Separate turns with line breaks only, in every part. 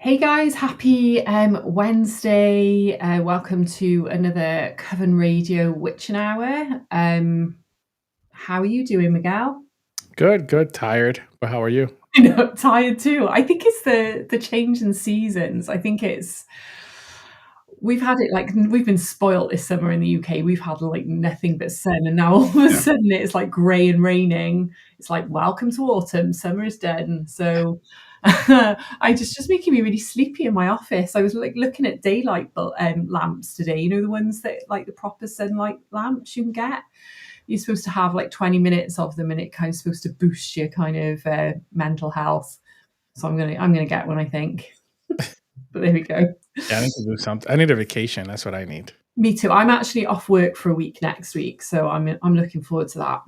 Hey guys, happy Wednesday. Welcome to another Coven Radio Witchin Hour. How are you doing, Miguel?
Good. Tired, but how are you?
I know, tired too. I think it's the change in seasons. I think it's we've had it like we've been spoilt this summer in the UK. We've had like nothing but sun, and now all of a
Yeah.
sudden it's like grey and raining. It's like welcome to autumn. Summer is done. So I just making me really sleepy in my office. I was like looking at daylight lamps today. You know the ones that like the proper sunlight lamps you can get. You're supposed to have like 20 minutes of them, and it kind of supposed to boost your kind of mental health. So I'm gonna get one, I think. But there we go.
Yeah, I need to do something. I need a vacation. That's what I need.
Me too. I'm actually off work for a week next week, so I'm looking forward to that.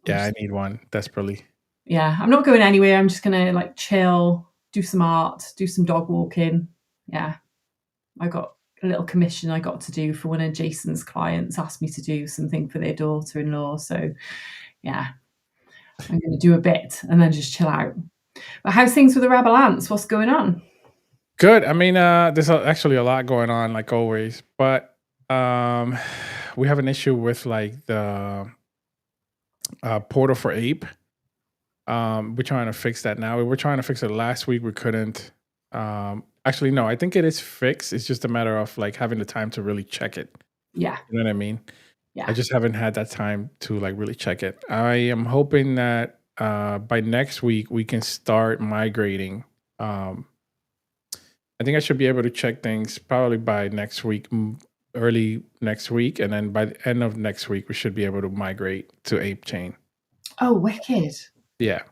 Yeah, I need one desperately.
Yeah, I'm not going anywhere. I'm just gonna like chill, do some art, do some dog walking. Yeah, I got a little commission I got to do for one of Jason's clients. Asked me to do something for their daughter-in-law. So yeah, I'm gonna do a bit and then just chill out. But how's things with the Rebel Ants? What's going on?
Good. I mean, there's actually a lot going on, like always, but um, we have an issue with like the portal for Ape. We're trying to fix that now. We were trying to fix it last week. We couldn't. Actually, no. I think it is fixed. It's just a matter of like having the time to really check it.
Yeah,
You know what I mean? I
yeah.
just haven't had that time to like really check it. I am hoping that by next week we can start migrating. Um, I think I should be able to check things probably by next week, early next week, and then by the end of next week we should be able to migrate to Ape Chain.
Oh, wicked.
Yeah,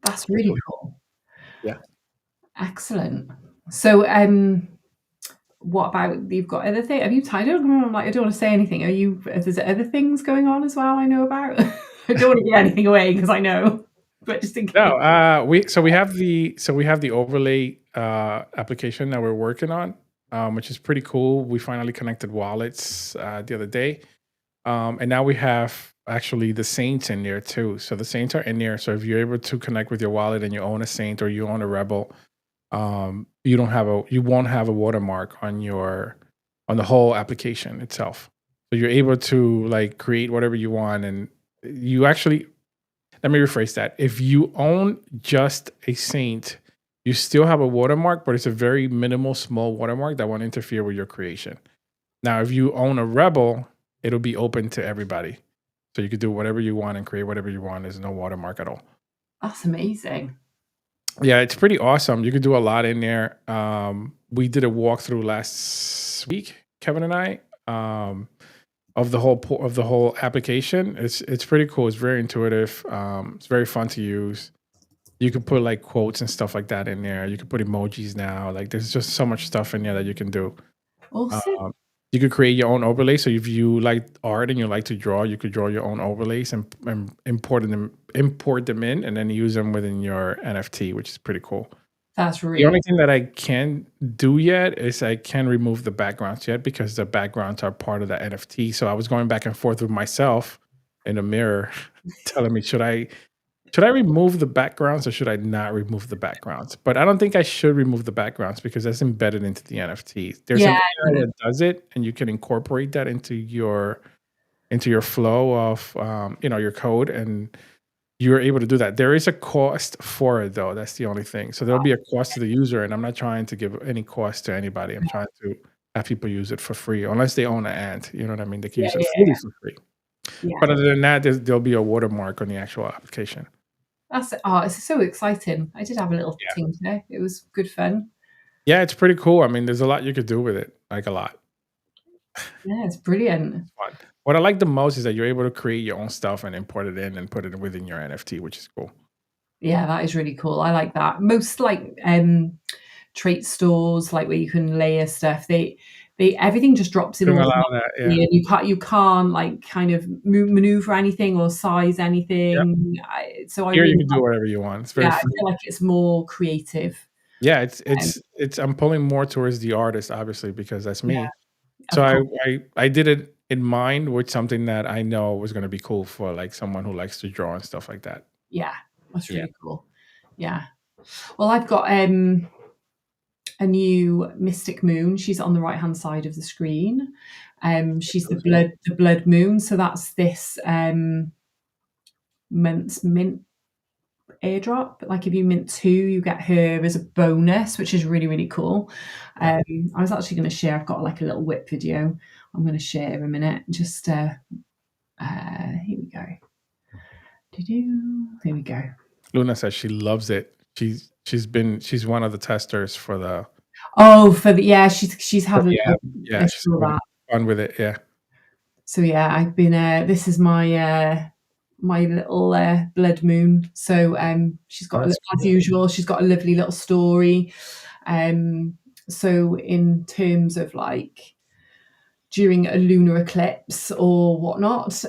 That's really
hopefully.
cool.
Yeah.
Excellent. So, what about you've got other things? Have you tied up? Like, I don't want to say anything. Are you? There's other things going on as well. I know about. I don't want to give anything away because I know, but just in case.
No, we have the overlay application that we're working on, which is pretty cool. We finally connected wallets the other day. And now we have actually the saints in there too. So the saints are in there. So if you're able to connect with your wallet and you own a saint or you own a rebel, you won't have a watermark on the whole application itself. So you're able to like create whatever you want, and you actually, let me rephrase that. If you own just a saint, you still have a watermark, but it's a very minimal, small watermark that won't interfere with your creation. Now, if you own a rebel, it'll be open to everybody. So you could do whatever you want and create whatever you want. There's no watermark at all.
That's amazing.
Yeah, it's pretty awesome. You could do a lot in there. We did a walkthrough last week, Kevin and I, of the whole application. It's pretty cool. It's very intuitive. It's very fun to use. You can put like quotes and stuff like that in there. You can put emojis now. Like there's just so much stuff in there that you can do.
Awesome.
Um, you could create your own overlays. So if you like art and you like to draw, you could draw your own overlays and import them in, and then use them within your NFT, which is pretty cool.
That's
The
really
only thing that I can do yet is I can't remove the backgrounds yet because the backgrounds are part of the NFT. So I was going back and forth with myself in the mirror, telling me should I remove the backgrounds or should I not remove the backgrounds? But I don't think I should remove the backgrounds because that's embedded into the NFT. There's an
yeah.
AI that does it, and you can incorporate that into your flow of your code, and you're able to do that. There is a cost for it though. That's the only thing. So there'll be a cost to the user, and I'm not trying to give any cost to anybody. I'm trying to have people use it for free, unless they own an ant. You know what I mean? They can
Yeah,
use it
yeah,
fully for free.
yeah.
But other than that, there'll be a watermark on the actual application.
It's so exciting. I did have a little
Yeah.
tinker. It was good fun.
Yeah, it's pretty cool. I mean, there's a lot you could do with it, like a lot.
Yeah, it's brilliant.
Fun. What I like the most is that you're able to create your own stuff and import it in and put it within your NFT, which is cool.
Yeah, that is really cool. I like that. Most like trait stores, like where you can layer stuff, they everything just drops in
Couldn't allow
automatically,
that. Yeah.
and you can't like kind of maneuver anything or size
Yep.
anything. So I
Here you
really
can do whatever you want. It's very
yeah, I
free.
feel like it's more creative.
Yeah,
Um,
I'm pulling more towards the artist, obviously, because that's
yeah,
me. So
of course.
I did it in mind with something that I know was gonna be cool for like someone who likes to draw and stuff like that.
Yeah, that's
Yeah.
really cool. Yeah. Well, I've got a new mystic moon. She's on the right hand side of the screen. She's
Okay.
the blood moon. So that's this mint airdrop. Like if you mint 2, you get her as a bonus, which is really, really cool.
Yeah.
I was actually going to share, I've got like a little whip video I'm going to share in a minute. Just here we go. There we go.
Luna says she loves it. She's one of the testers for the
Oh, for the she's having
yeah,
I
she's
saw
having
that.
fun with it. Yeah.
So yeah, I've been this is my my little blood moon. So she's got
That's
as
cool.
usual, she's got a lovely little story. So in terms of like during a lunar eclipse or whatnot,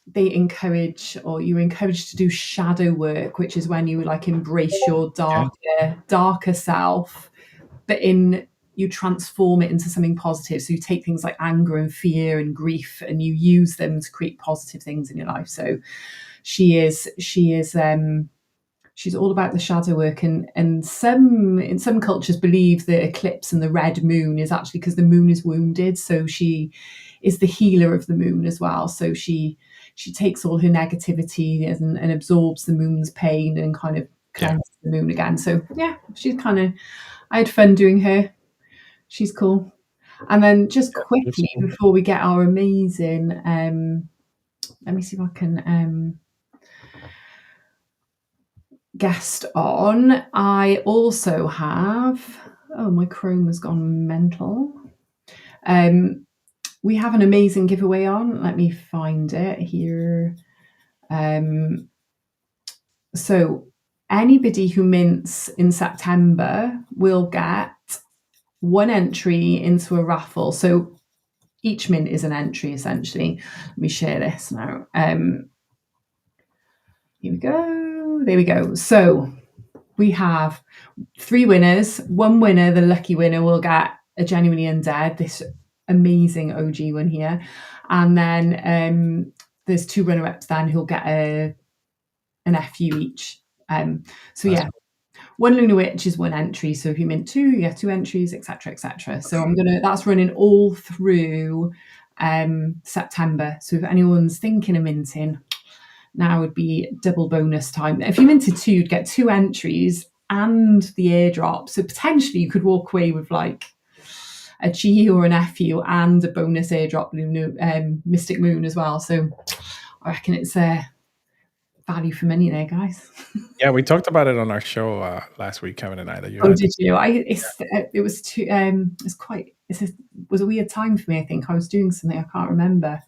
they encourage, or you're encouraged to do shadow work, which is when you like embrace your
Yeah.
darker self, but in you transform it into something positive. So you take things like anger and fear and grief and you use them to create positive things in your life. So she is she's all about the shadow work, and some in some cultures believe the eclipse and the red moon is actually because the moon is wounded, so she is the healer of the moon as well. So she takes all her negativity and absorbs the moon's pain and kind of
Yeah.
cleanses the moon again. So yeah, she's kind of, I had fun doing her. She's cool. And then just
It's
quickly
cool.
before we get our amazing let me see if I can guest on. I also have, oh, my Chrome has gone mental. We have an amazing giveaway on. Let me find it here. So anybody who mints in September will get one entry into a raffle. So each mint is an entry essentially. Let me share this now. Here we go. There we go. So we have 3 winners. One winner, the lucky winner, will get a Genuinely Undead, this amazing OG one here. And then there's 2 runner-ups then who'll get an FU each. So
That's
yeah, one Lunar Witch is 1 entry. So if you mint 2, you get 2 entries, etc., etc. So that's running all through September. So if anyone's thinking of minting, now would be double bonus time. If you minted 2, you'd get 2 entries and the airdrop. So potentially you could walk away with like a G or an FU and a bonus airdrop Mystic Moon as well. So I reckon it's value for money there, guys.
Yeah, we talked about it on our show last week, Kevin and I, that you
Oh,
had.
did you? It was too. It was a weird time for me. I think I was doing something I can't remember.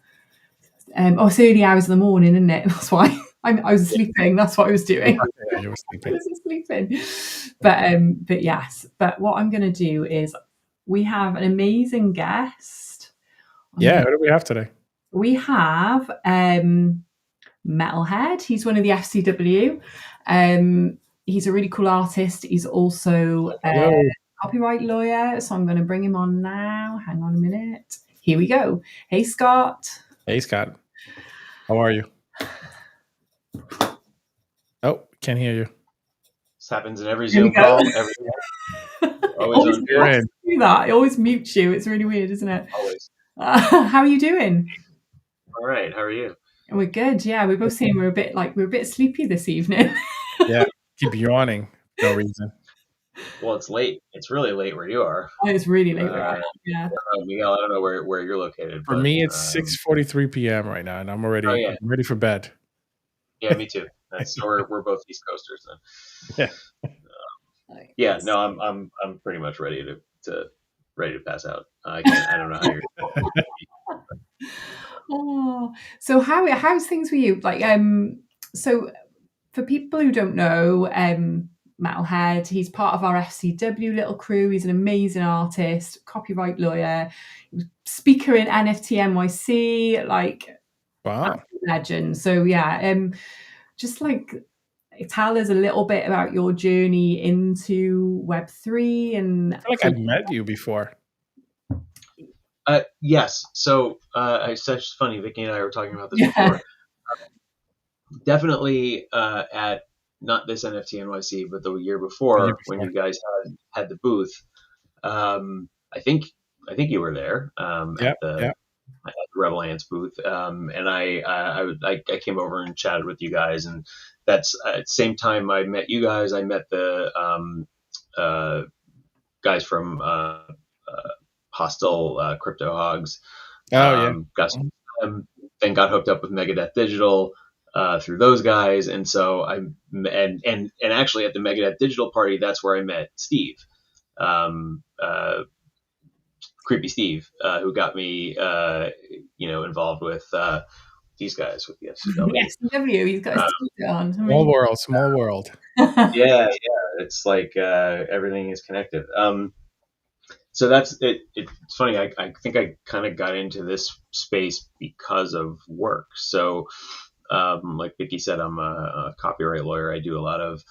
It's early hours of the morning, isn't it? That's why I was sleeping. That's what I was doing.
Yeah, you were
I
sleeping.
was sleeping. But yes. But what I'm going to do is we have an amazing guest.
Yeah, who do we have today?
We have Metalhead. He's one of the FCW. He's a really cool artist. He's also a
Hello.
copyright lawyer. So I'm going to bring him on now. Hang on a minute. Here we go. Hey, Scott.
Hey, Scott. How are you? Oh, can't hear you.
This happens in every
Here we
Zoom
go.
call. Always on mute.
Always do that. It always mutes you. It's really weird, isn't it?
Always.
How are you doing?
All right. How are you?
We're good. Yeah, we're both saying we're a bit sleepy this evening.
Yeah, keep yawning for no reason.
Well, it's late. It's really late where you are.
Oh, it's really late where I am. Yeah.
Miguel, I don't know where you're located.
For me, it's 6:43 p.m. right now, and I'm already I'm ready for bed.
Yeah, me too. So we're both East Coasters then.
Yeah.
Yeah. No, I'm pretty much ready to pass out. I don't know how you're.
Oh, so how's things with you? Like, so for people who don't know, Metalhead, he's part of our FCW little crew. He's an amazing artist, copyright lawyer, speaker in NFT NYC, like
Wow.
legend. So yeah, just like tell us a little bit about your journey into Web3 and
I feel like I've met you before.
Yes. So it's such funny. Vicky and I were talking about this before. Definitely at not this NFT NYC, but the year
The year
before when
before.
you guys had the booth. I think you were there
Yeah, yeah.
at the Rebel Ants booth, and I came over and chatted with you guys, and that's at the same time I met you guys. I met the uh, guys from Hostile Crypto Hogs.
Oh yeah.
Got
Mhm.
then got hooked up with Megadeth Digital through those guys, and so and actually at the Megadeth Digital party, that's where I met Steve, um, Creepy Steve, who got me involved with these guys with the FCW.
Yes, W. He's got his
Uh,
t-shirt on.
Small world, small world.
yeah, it's like everything is connected. So that's it. It's funny. I think I kind of got into this space because of work. So, like Vicky said, I'm a copyright lawyer. I do a lot of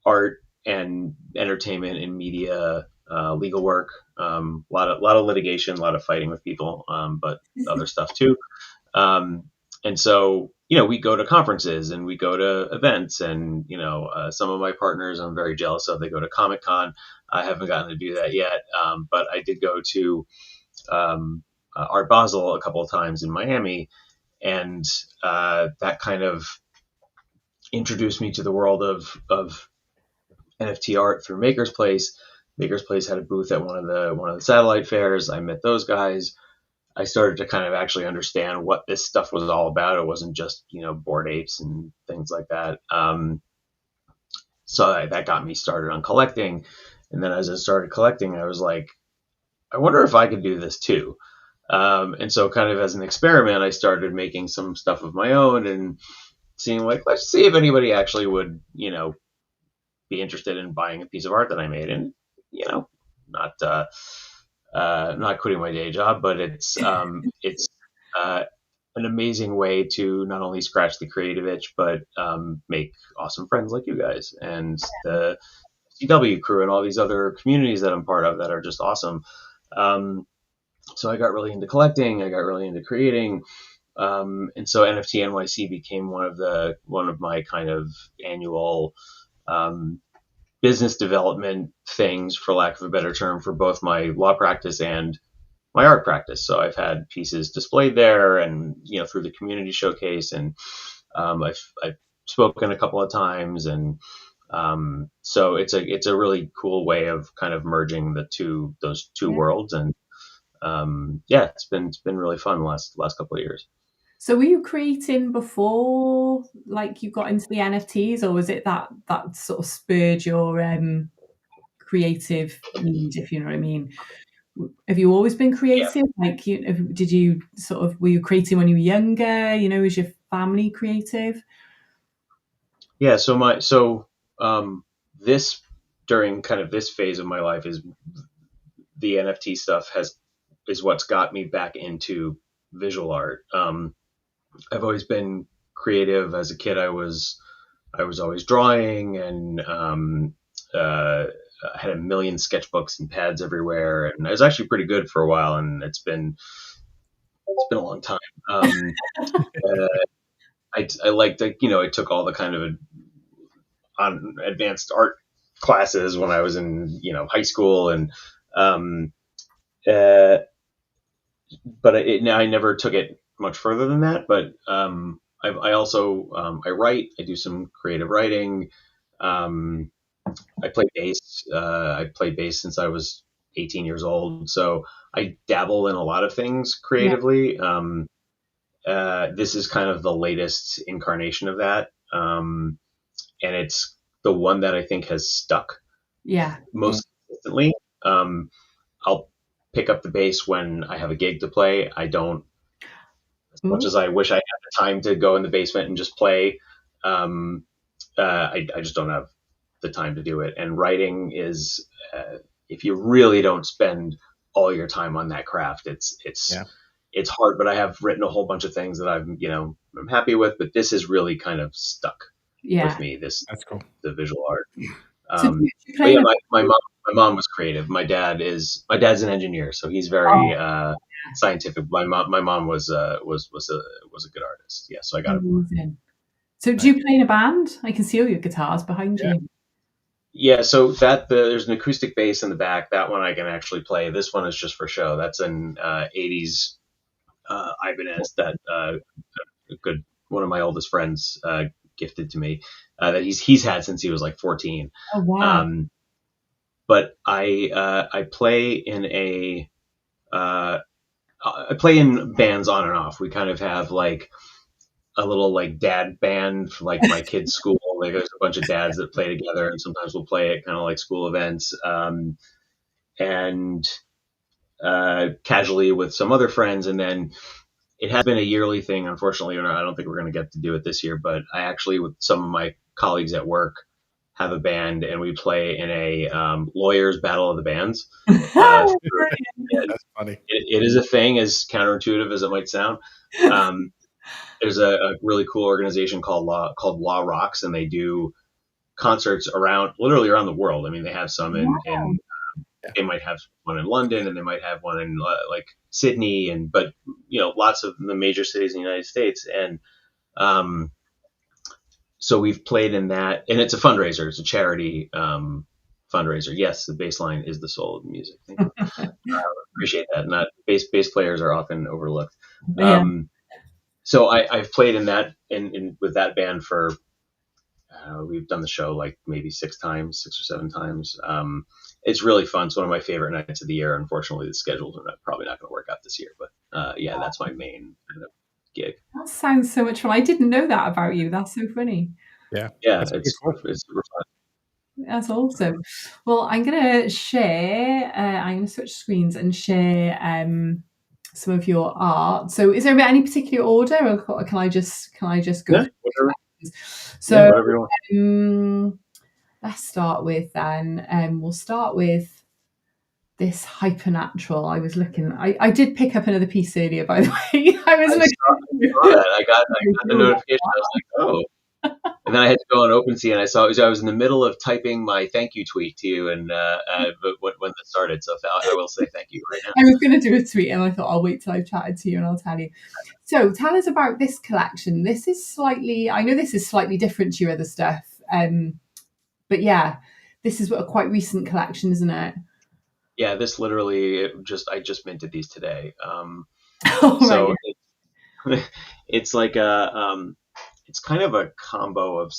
art and entertainment and media, legal work. A lot of litigation, a lot of fighting with people, but other stuff too. Um, and so, we go to conferences and we go to events, and some of my partners I'm very jealous of. They go to Comic Con. I haven't gotten to do that yet, but I did go to Art Basel a couple of times in Miami, and that kind of introduced me to the world of NFT art through Maker's Place. Maker's Place had a booth at one of the satellite fairs. I met those guys. I started to kind of actually understand what this stuff was all about. It wasn't just Bored Apes and things like that. So that got me started on collecting, and then as I started collecting, I was like, I wonder if I could do this too. And so, kind of as an experiment, I started making some stuff of my own and seeing like, let's see if anybody actually would be interested in buying a piece of art that I made, and not not quitting my day job, but it's uh, an amazing way to not only scratch the creative itch, but make awesome friends like you guys and the CW crew and all these other communities that I'm part of that are just awesome. Um, so I got really into collecting. I got really into creating. And so NFT NYC became one of my kind of annual um, business development things, for lack of a better term, for both my law practice and my art practice. So I've had pieces displayed there, and through the community showcase, and I've spoken a couple of times, and so it's a really cool way of kind of merging those two
Yeah.
worlds, and yeah, it's been really fun the last couple of years.
So were you creating before, like, you got into the NFTs, or was it that sort of spurred your creative need, if you know what I mean? Have you always been
Yeah,
creative? Like, did you were you creating when you were younger? Was your family creative?
yeah. So this during kind of this phase of my life is the NFT stuff has is what's got me back into visual art. I've always been creative. As a kid, I was always drawing, and I had a million sketchbooks and pads everywhere, and I was actually pretty good for a while. And it's been a long time. Uh, I liked that. I took all the kind of on advanced art classes when I was in high school, and um, uh, but I never took it much further than that. But I also I write. I do some creative writing. Um, I play bass. I played bass since I was 18 years old. So I dabble in a lot of things
Yeah,
creatively. This is kind of the latest incarnation of that, and it's the one that I think has stuck
yeah.
Mm.
most consistently. I'll pick up the bass when I have a gig to play. I don't, as much
Ooh,
as I wish I had the time to go in the basement and just play. Um, I just don't have the time to do it. And writing is, if you really don't spend all your time on that craft,
Yeah,
it's hard. But I have written a whole bunch of things that I'm happy with. But this is really kind of stuck with
yeah.
me.
that's cool.
The visual art.
So do you
But
play
yeah,
in a
my mom was creative. My dad's an engineer, so he's very
oh,
scientific. My mom was a good artist. Yeah, so I got it.
amazing. So do you play in a band? I can see all your guitars behind
Yeah.
you.
Yeah, so there's an acoustic bass in the back. That one I can actually play. This one is just for show. That's an 80s Ibanez that a good one of my oldest friends gifted to me that he's had since he was like 14.
Oh wow.
Um, but I play in I play in bands on and off. We kind of have like a little like dad band for like my kids' school. Like there's a bunch of dads that play together, and sometimes we'll play at kind of like school events. And casually with some other friends, and then it has been a yearly thing. Unfortunately, I don't think we're going to get to do it this year. But I actually, with some of my colleagues at work, have a band, and we play in a lawyers battle of the bands.
That's funny.
It is a thing, as counterintuitive as it might sound. There's a really cool organization called Law Rocks, and they do concerts literally around the world. I mean, they have some in they might have one in London, and they might have one in like Sydney, but lots of the major cities in the United States. And so we've played in that, and it's a fundraiser. It's a charity fundraiser. Yes, the bass line is the soul of the music. Thank you. Appreciate that. Not bass players are often overlooked.
Yeah.
So I've played in that with that band for we've done the show like maybe 6 or 7 times. It's really fun. It's one of my favorite nights of the year. Unfortunately, the schedules are probably not going to work out this year, but yeah, that's my main kind of gig.
That sounds so much fun. I didn't know that about you. That's so funny.
Yeah,
it's cool.
It's super fun.
That's awesome. Well, I'm going to share, I'm going to switch screens and share some of your art. So is there any particular order, or can I just go?
Yeah, whatever.
So
yeah, whatever you want.
Let's start with then. We'll start with this hypernatural. I was looking. I did pick up another piece earlier, by the way. I was looking.
Saw that. I got the notification. I was like, oh. And then I had to go on OpenSea, and I was in the middle of typing my thank you tweet to you, and but when that started, so I will say thank you right now.
I was going to do a tweet, and I thought I'll wait till I've chatted to you, and I'll tell you. So tell us about this collection. This is slightly different to your other stuff, but yeah, this is a quite recent collection, isn't it?
Yeah, this literally I just minted these today.
So
it's like it's kind of a combo of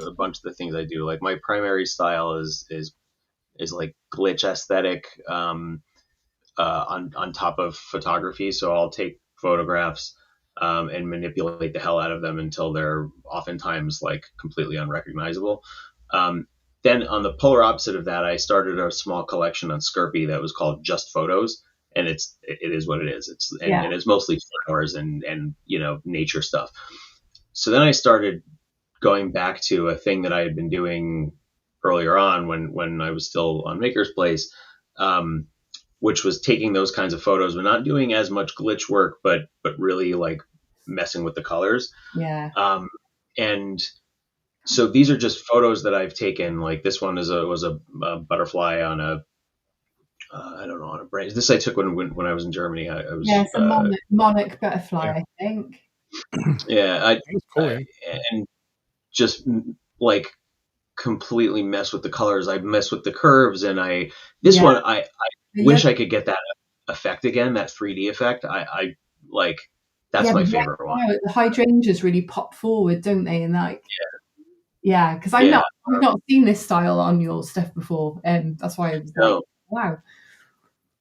a bunch of the things I do. Like my primary style is like glitch aesthetic on top of photography. So I'll take photographs and manipulate the hell out of them until they're oftentimes like completely unrecognizable. Then on the polar opposite of that, I started a small collection on Skerpy that was called Just Photos, and it is what it is. And it's mostly flowers and nature stuff. So then I started going back to a thing that I had been doing earlier on when I was still on Maker's Place, which was taking those kinds of photos, but not doing as much glitch work, but really like messing with the colors.
Yeah.
And so these are just photos that I've taken. Like this one was a butterfly on I don't know, on a branch. This I took when I was in Germany. I was
it's a monarch butterfly, I think.
Yeah,
cool.
And just like completely mess with the colors. I mess with the curves, and this one I wish I could get that effect again, that 3D effect. I like that's my favorite one.
The hydrangeas really pop forward, don't they? And because I've not seen this style on your stuff before, and that's why I was like, wow.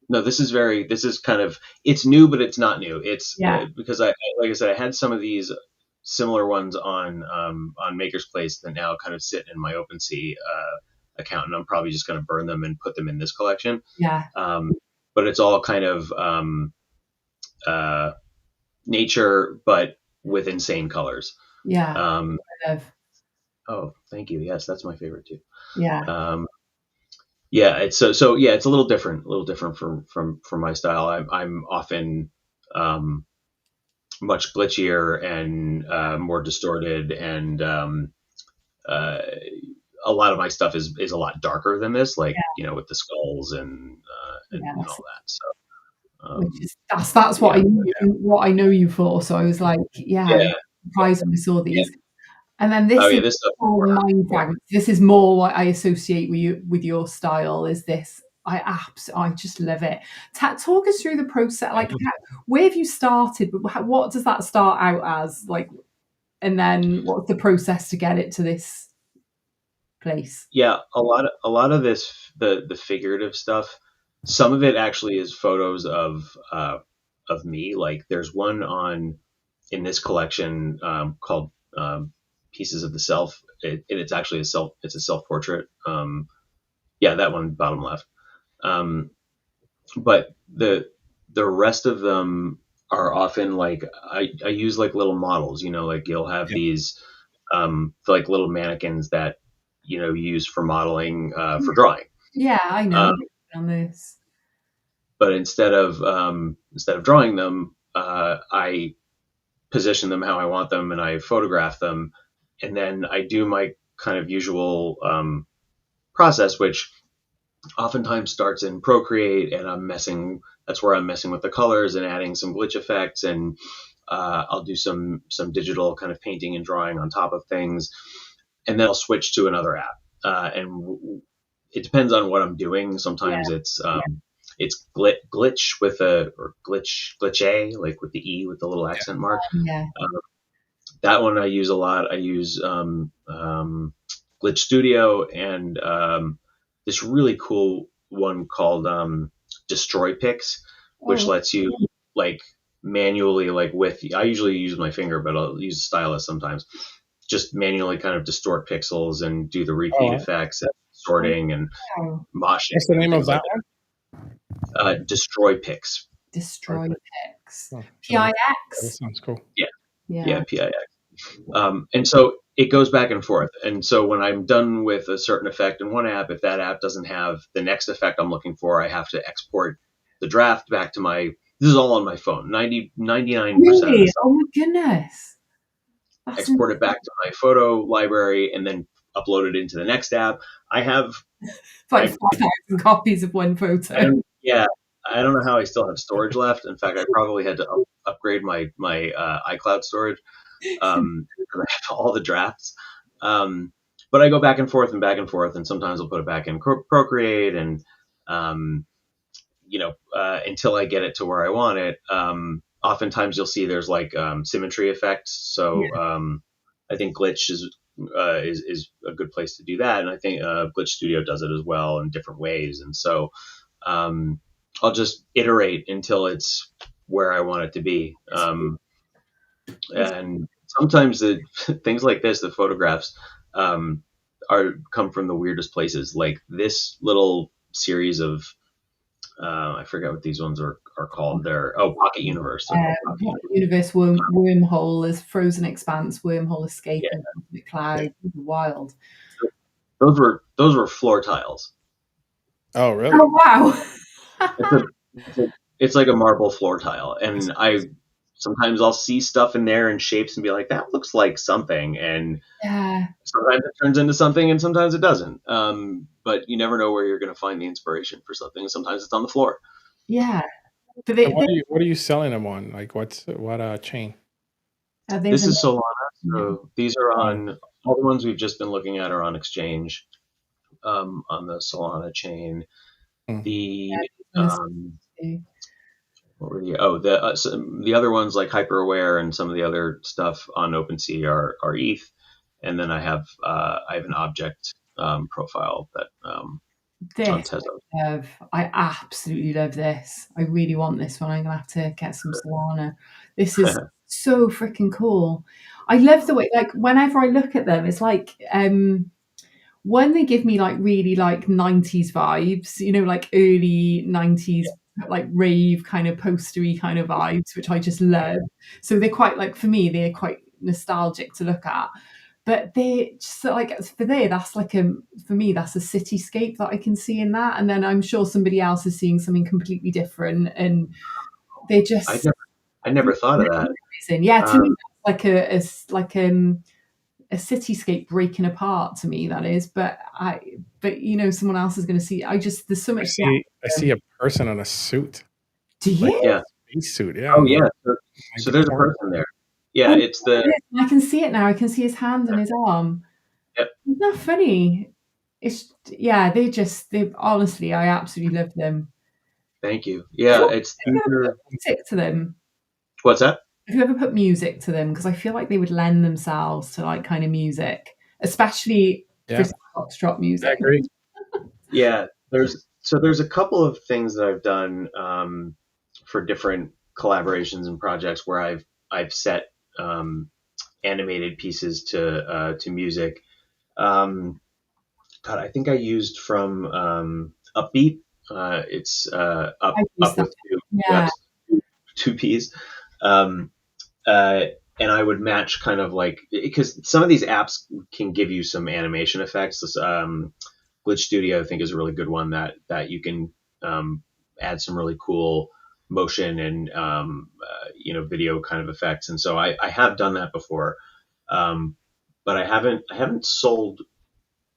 No, this is kind of, it's new, but it's not new. It's because like I said, I had some of these similar ones on Maker's Place that now kind of sit in my OpenSea account, and I'm probably just going to burn them and put them in this collection.
Yeah.
But it's all kind of nature, but with insane colors.
Yeah.
Oh, thank you. Yes, that's my favorite too.
Yeah.
It's it's a little different from my style. I'm often much glitchier and more distorted, and a lot of my stuff is a lot darker than this, like with the skulls and all that. So
that's what I know you for. So I was like, surprised when I saw these. And then this
Oh
is
yeah, this stuff.
all mind
Yeah.
fragments. This is more what I associate with your style. Is this? I just love it. Talk us through the process. Like, where have you started? What does that start out as? Like, and then what's the process to get it to this place?
Yeah, a lot of this, the figurative stuff, some of it actually is photos of me. Like there's one on in this collection called Pieces of the Self. It's actually it's a self portrait. Yeah, that one bottom left. Um, but the rest of them are often like I use like little models. Like you'll have
Yeah.
these like little mannequins that use for modeling for drawing.
Yeah, I know
Um,
on this.
but instead of drawing them, I position them how I want them, and I photograph them, and then I do my kind of usual process, which oftentimes starts in Procreate, and That's where I'm messing with the colors and adding some glitch effects, and I'll do some digital kind of painting and drawing on top of things, and then I'll switch to another app. And it depends on what I'm doing. Sometimes
Yeah,
it's glitch or glitch like with the E with the little accent mark.
yeah.
That one I use a lot. I use Glitch Studio and this really cool one called Destroy Pix, which
Oh,
lets you like manually I usually use my finger, but I'll use a stylus sometimes. Just manually kind of distort pixels and do the repeat
Oh,
effects and sorting and
wow.
moshing
what's the
and
name of
things like
that one?
that. Destroy Pix.
Destroy
Perfect.
Pix.
Oh, that
PIX.
sounds cool.
Yeah,
Yeah.
PIX. And so it goes back and forth. And so when I'm done with a certain effect in one app, if that app doesn't have the next effect I'm looking for, I have to export the draft back to this is all on my phone. 99% of the
Really?
stuff,
Oh my goodness. That's
export it back to my photo library and then upload it into the next app. I have,
like
I,
5,000 copies of one
I
photo.
don't, yeah, I don't know how I still have storage left. In fact, I probably had to upgrade my iCloud storage. Because I have all the drafts. But I go back and forth, and sometimes I'll put it back in Procreate, and um, until I get it to where I want it. Oftentimes you'll see there's like symmetry effects, so I think Glitch is a good place to do that, and I think Glitch Studio does it as well in different ways, and so um, I'll just iterate until it's where I want it to be. And sometimes things like this, the photographs, um, come from the weirdest places. Like this little series of I forget what these ones are called. They're Pocket Universe. They're called Pocket
What
Universe.
universe wormhole is frozen expanse, wormhole escape,
Yeah,
and cosmic cloud. Wild.
those were floor tiles.
Oh, really?
Oh wow.
It's a it's like a marble floor tile, and sometimes I'll see stuff in there and shapes and be like, that looks like something, and
Yeah.
sometimes it turns into something and sometimes it doesn't. But you never know where you're going to find the inspiration for something. Sometimes it's on the floor.
Yeah. But
And what are you selling them on? Like what chain?
there's
This
a
is Solana. So these are
Oh,
on all the ones we've just been looking at are on exchange on the Solana chain.
hmm.
The
yeah,
what were the other ones like HyperAware and some of the other stuff on OpenSea are ETH, and then I have an object profile that on
this
Tesla.
I absolutely love this. I really want this one. I'm gonna have to get some Solana. This is so freaking cool. I love the way, like, whenever I look at them, it's like when they give me like really like 90s vibes, like early 90s, like rave kind of postery kind of vibes, which I just love. So they're quite, like, for me, they're quite nostalgic to look at. But they just like, that's like for me, that's a cityscape that I can see in that. And then I'm sure somebody else is seeing something completely different. And they
I
just
never I never thought of that.
amazing. Yeah, to me,
Um,
that's like a cityscape breaking apart, to me, that is. But someone else is going to see. There's so
I
much depth.
see a person in a suit,
Do
like
you?
a
yeah.
space suit. Yeah,
Oh
I'm like,
yeah.
like
So
the
there's a
corner.
person there. Yeah,
Oh,
it's the
I can see it now. I can see his hand and his arm.
yep.
Isn't that funny? It's yeah, they honestly, I absolutely love them.
Thank you.
Have
Yeah,
you
it's
have
these
you ever put
are
music to them?
what's that?
Have you ever put music to them? Because I feel like they would lend themselves to, like, kind of music, especially
Yeah,
British foxtrot
I
music.
agree.
Yeah, there's a couple of things that I've done for different collaborations and projects where I've set um, animated pieces to music. Um, God, I think I used from Upbeat. It's up
I've used
up
that.
with two
Yeah,
U's, two P's. Um, uh, and I would match kind of like because some of these apps can give you some animation effects. This, Glitch Studio, I think, is a really good one that you can um, add some really cool motion and video kind of effects. And so I have done that before, um, but I haven't sold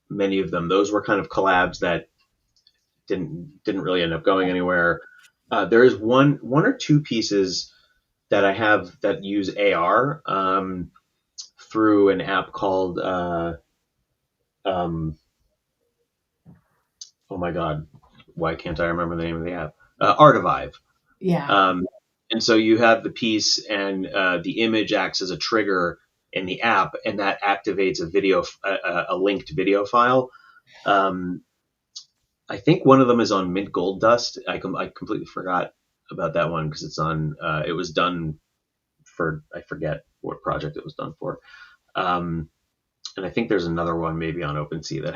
many of them. Those were kind of collabs that didn't really end up going anywhere. There is one or two pieces that I have that use AR through an app called um, oh my god, why can't I remember the name of the app? Artivive.
yeah.
Um, and so you have the piece, and the image acts as a trigger in the app, and that activates a linked video file. Um, I think one of them is on Mint Gold Dust. I completely forgot about that one because it's on. It was done for I forget what project it was done for. Um, and I think there's another one maybe on OpenSea that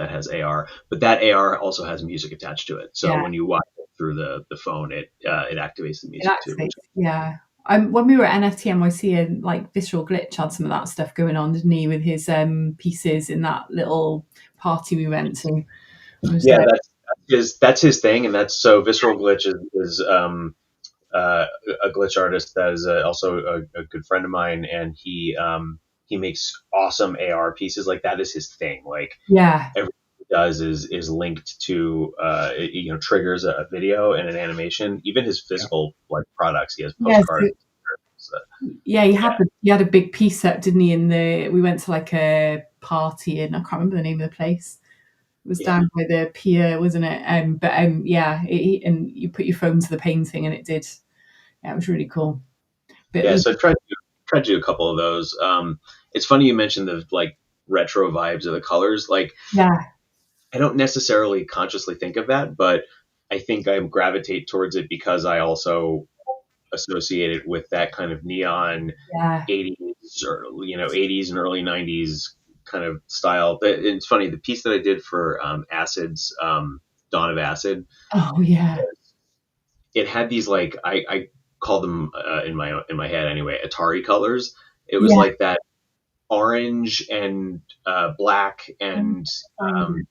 has AR, but that AR also has music attached to it. So
Yeah,
when you watch it through the phone, it activates the
it
music too.
activates. Yeah. When we were at NFT NYC and, like, Visceral Glitch had some of that stuff going on, didn't he, with his pieces in that little party we went to. It was
Yeah, that's his thing, and that's so Visceral Glitch is a glitch artist that is also a good friend of mine, and he makes awesome AR pieces. Like that is his thing. Like
yeah.
everything he does is linked to triggers a video and an animation. Even his
Yeah.
physical like products, he has
Yeah, so
postcards. So,
yeah,
yeah,
he had a big piece up, didn't he? We went to, like, a party and I can't remember the name of the place. It was
yeah,
down by the pier, wasn't it? But yeah, and you put your phone to the painting and it did. Yeah, it was really cool. But
yeah. So I tried to do a couple of those. It's funny you mentioned the like retro vibes of the colors. Like
yeah,
I don't necessarily consciously think of that, but I think I gravitate towards it because I also associate it with that kind of neon
yeah.
80s or 80s and early 90s kind of style. But it's funny, the piece that I did for Acid's Dawn of Acid,
Oh yeah,
it had these like I call them in my head anyway Atari colors. It was
yeah.
like that orange and black and
Find it.
um,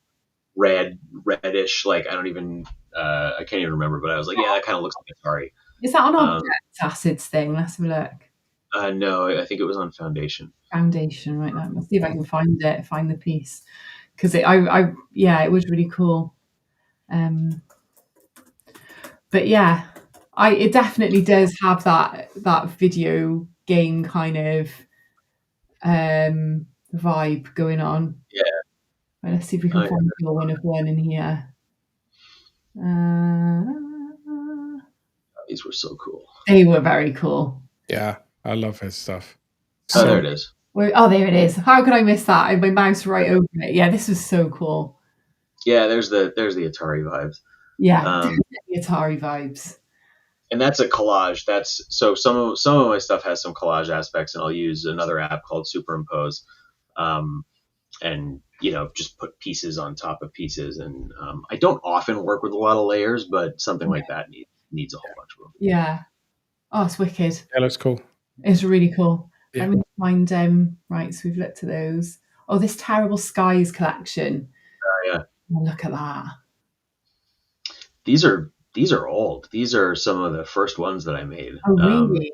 reddish. Like I can't even remember, but I was like, yeah, that kind of looks like Atari.
Is that on
Um,
Object Acids thing? Let's have a look.
no, I think it was on Foundation.
Foundation, right now. Let's see if I can find the piece because yeah, it was really cool. Um, but yeah, it definitely does have that video game kind of vibe going on.
Yeah,
Right, let's see if we can
I,
find your one of one in here. Uh,
these were so cool.
they were very cool.
Yeah, I love his stuff.
Oh, there
So
it is.
Oh, there it is. How could I miss that? I had my mouse right over it. Yeah, this was so cool.
Yeah, there's the Atari vibes.
Yeah,
Um,
definitely Atari vibes.
and that's a collage. That's so some of my stuff has some collage aspects, and I'll use another app called Superimpose, um, and just put pieces on top of pieces. And I don't often work with a lot of layers, but something like that needs a whole bunch of them.
Yeah. Oh, it's wicked.
that looks cool.
It's really cool.
Yeah.
Let me find right, so we've looked at those. Oh, this Terrible Skies collection.
Yeah,
Oh, look at that.
these are old. These are some of the first ones that I made.
Oh, really?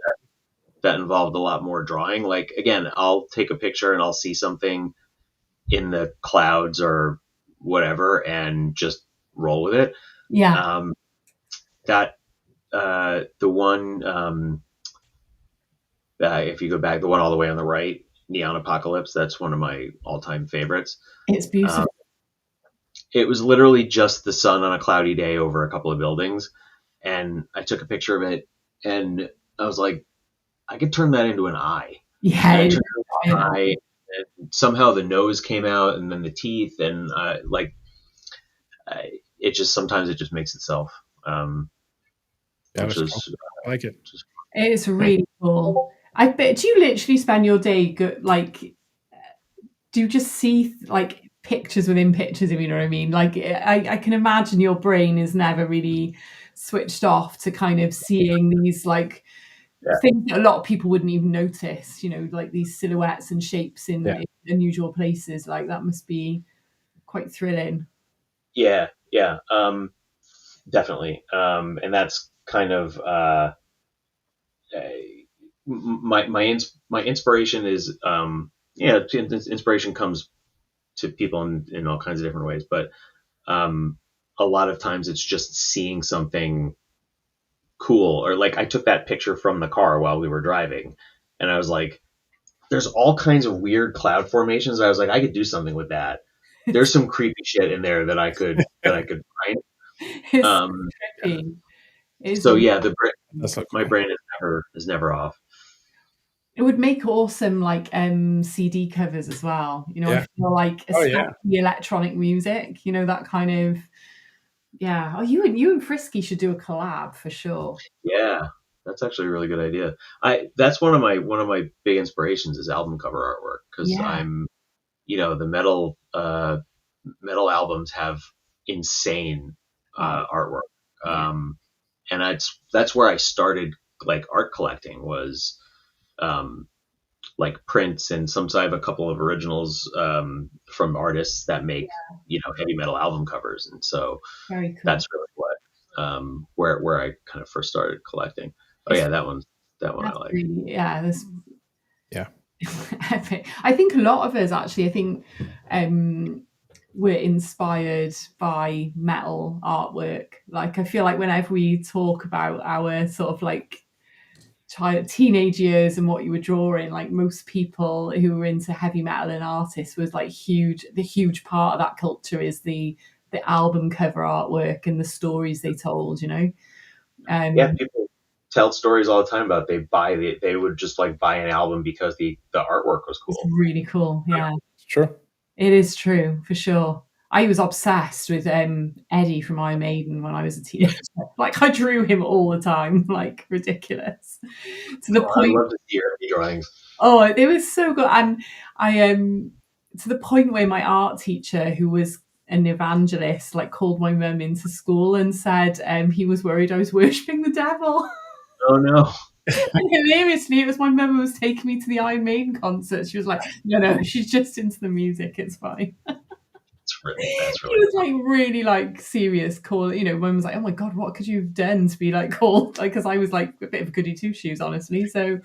That involved a lot more drawing. Like again, I'll take a picture and I'll see something in the clouds or whatever and just roll with it.
Yeah.
That the one If you go back, the one all the way on the right, Neon Apocalypse, that's one of my all-time favorites.
It's
Um,
beautiful.
it was literally just the sun on a cloudy day over a couple of buildings, and I took a picture of it, and I was like, I could turn that into an eye,
Yeah,
and I
it's
turned it into
quite
an eye, and somehow the nose came out, and then the teeth, and it just sometimes it just makes itself,
Yeah,
which
that's cool.
was
I like it.
just
it's really cool. I bet, do you literally spend your day like, do you just see like pictures within pictures, if you know what I mean? Like, I can imagine your brain is never really switched off to kind of seeing these like
yeah,
things that a lot of people wouldn't even notice, you know, like these silhouettes and shapes
Yeah.
in unusual places. Like that must be quite thrilling.
yeah, yeah, definitely, and that's kind of my inspiration is inspiration comes to people in all kinds of different ways, but um, a lot of times it's just seeing something cool, or like I took that picture from the car while we were driving, and I was like, there's all kinds of weird cloud formations. I was like, I could do something with that. There's some creepy shit in there that I could find.
It's
Um,
trippy. It's
so
really,
yeah,
That's so
my
cool.
brain is never off.
it would make awesome like CD covers as well. You know, I
Yeah.
feel like
Oh yeah.
especially electronic music, you know, that kind of, yeah. Oh, you and Frisky should do a collab for sure.
Yeah, that's actually a really good idea. I That's one of my big inspirations is album cover artwork, because
Yeah.
the metal albums have insane
Oh,
artwork.
yeah.
And that's where I started like art collecting was um, like prints, and sometimes I have a couple of originals from artists that make heavy metal album covers, and so
Very cool.
that's really what where I kind of first started collecting. Oh
It's
yeah, that one I
that's
like.
really, yeah, that's
Yeah.
epic. I think a lot of us actually, I think um we're inspired by metal artwork. Like I feel like whenever we talk about our sort of like teenage years and what you were drawing, like most people who were into heavy metal and artists was like huge, the huge part of that culture is the album cover artwork and the stories they told, you know.
Yeah,
um
people tell stories all the time about they would just like buy an album because the artwork was
it's
cool.
really cool, yeah.
It's true.
It is true for sure. I was obsessed with Eddie from Iron Maiden when I was a teenager. Like I drew him all the time, like ridiculous, to the
Oh, I
point.
love to see your drawings.
Oh, it was so good, and I to the point where my art teacher, who was an evangelist, like called my mum into school and said he was worried I was worshipping the devil.
Oh no,
And hilariously, it was my mum who was taking me to the Iron Maiden concert. She was like, "No, no, she's just into the music. It's fine."
that's
He
really
was like really like serious call, you know, mum was like, oh my god, what could you have done to be like called, like, because I was like a bit of a goody two shoes, honestly, so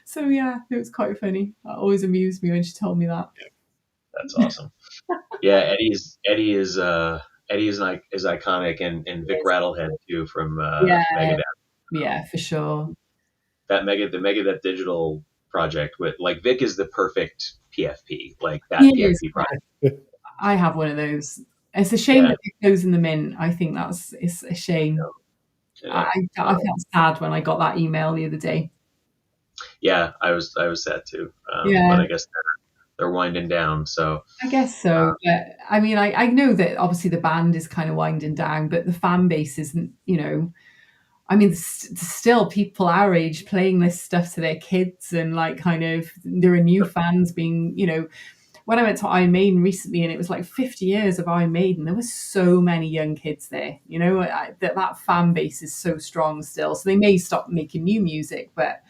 so yeah, it was quite funny. That always amused me when she told me that.
that's awesome. Yeah, Eddie is like is iconic, and Vic
Yes.
Rattlehead too from
Yeah,
Megadeth.
yeah, for sure.
The Megadeth digital project with like Vic is the perfect PFP, like
He
that
is,
PFP project.
yeah. I have one of those. It's a shame
Yeah,
that it goes in the mint. I think it's a shame.
yeah,
I felt sad when I got that email the other day.
yeah. I was sad too,
Yeah,
but I guess they're winding down. So
I guess so. But I mean, I know that obviously the band is kind of winding down, but the fan base isn't, you know, I mean, there's still people our age playing this stuff to their kids, and like kind of there are new fans being, you know, when I went to Iron Maiden recently and it was like 50 years of Iron Maiden, there were so many young kids there, you know, that fan base is so strong still. So they may stop making new music, but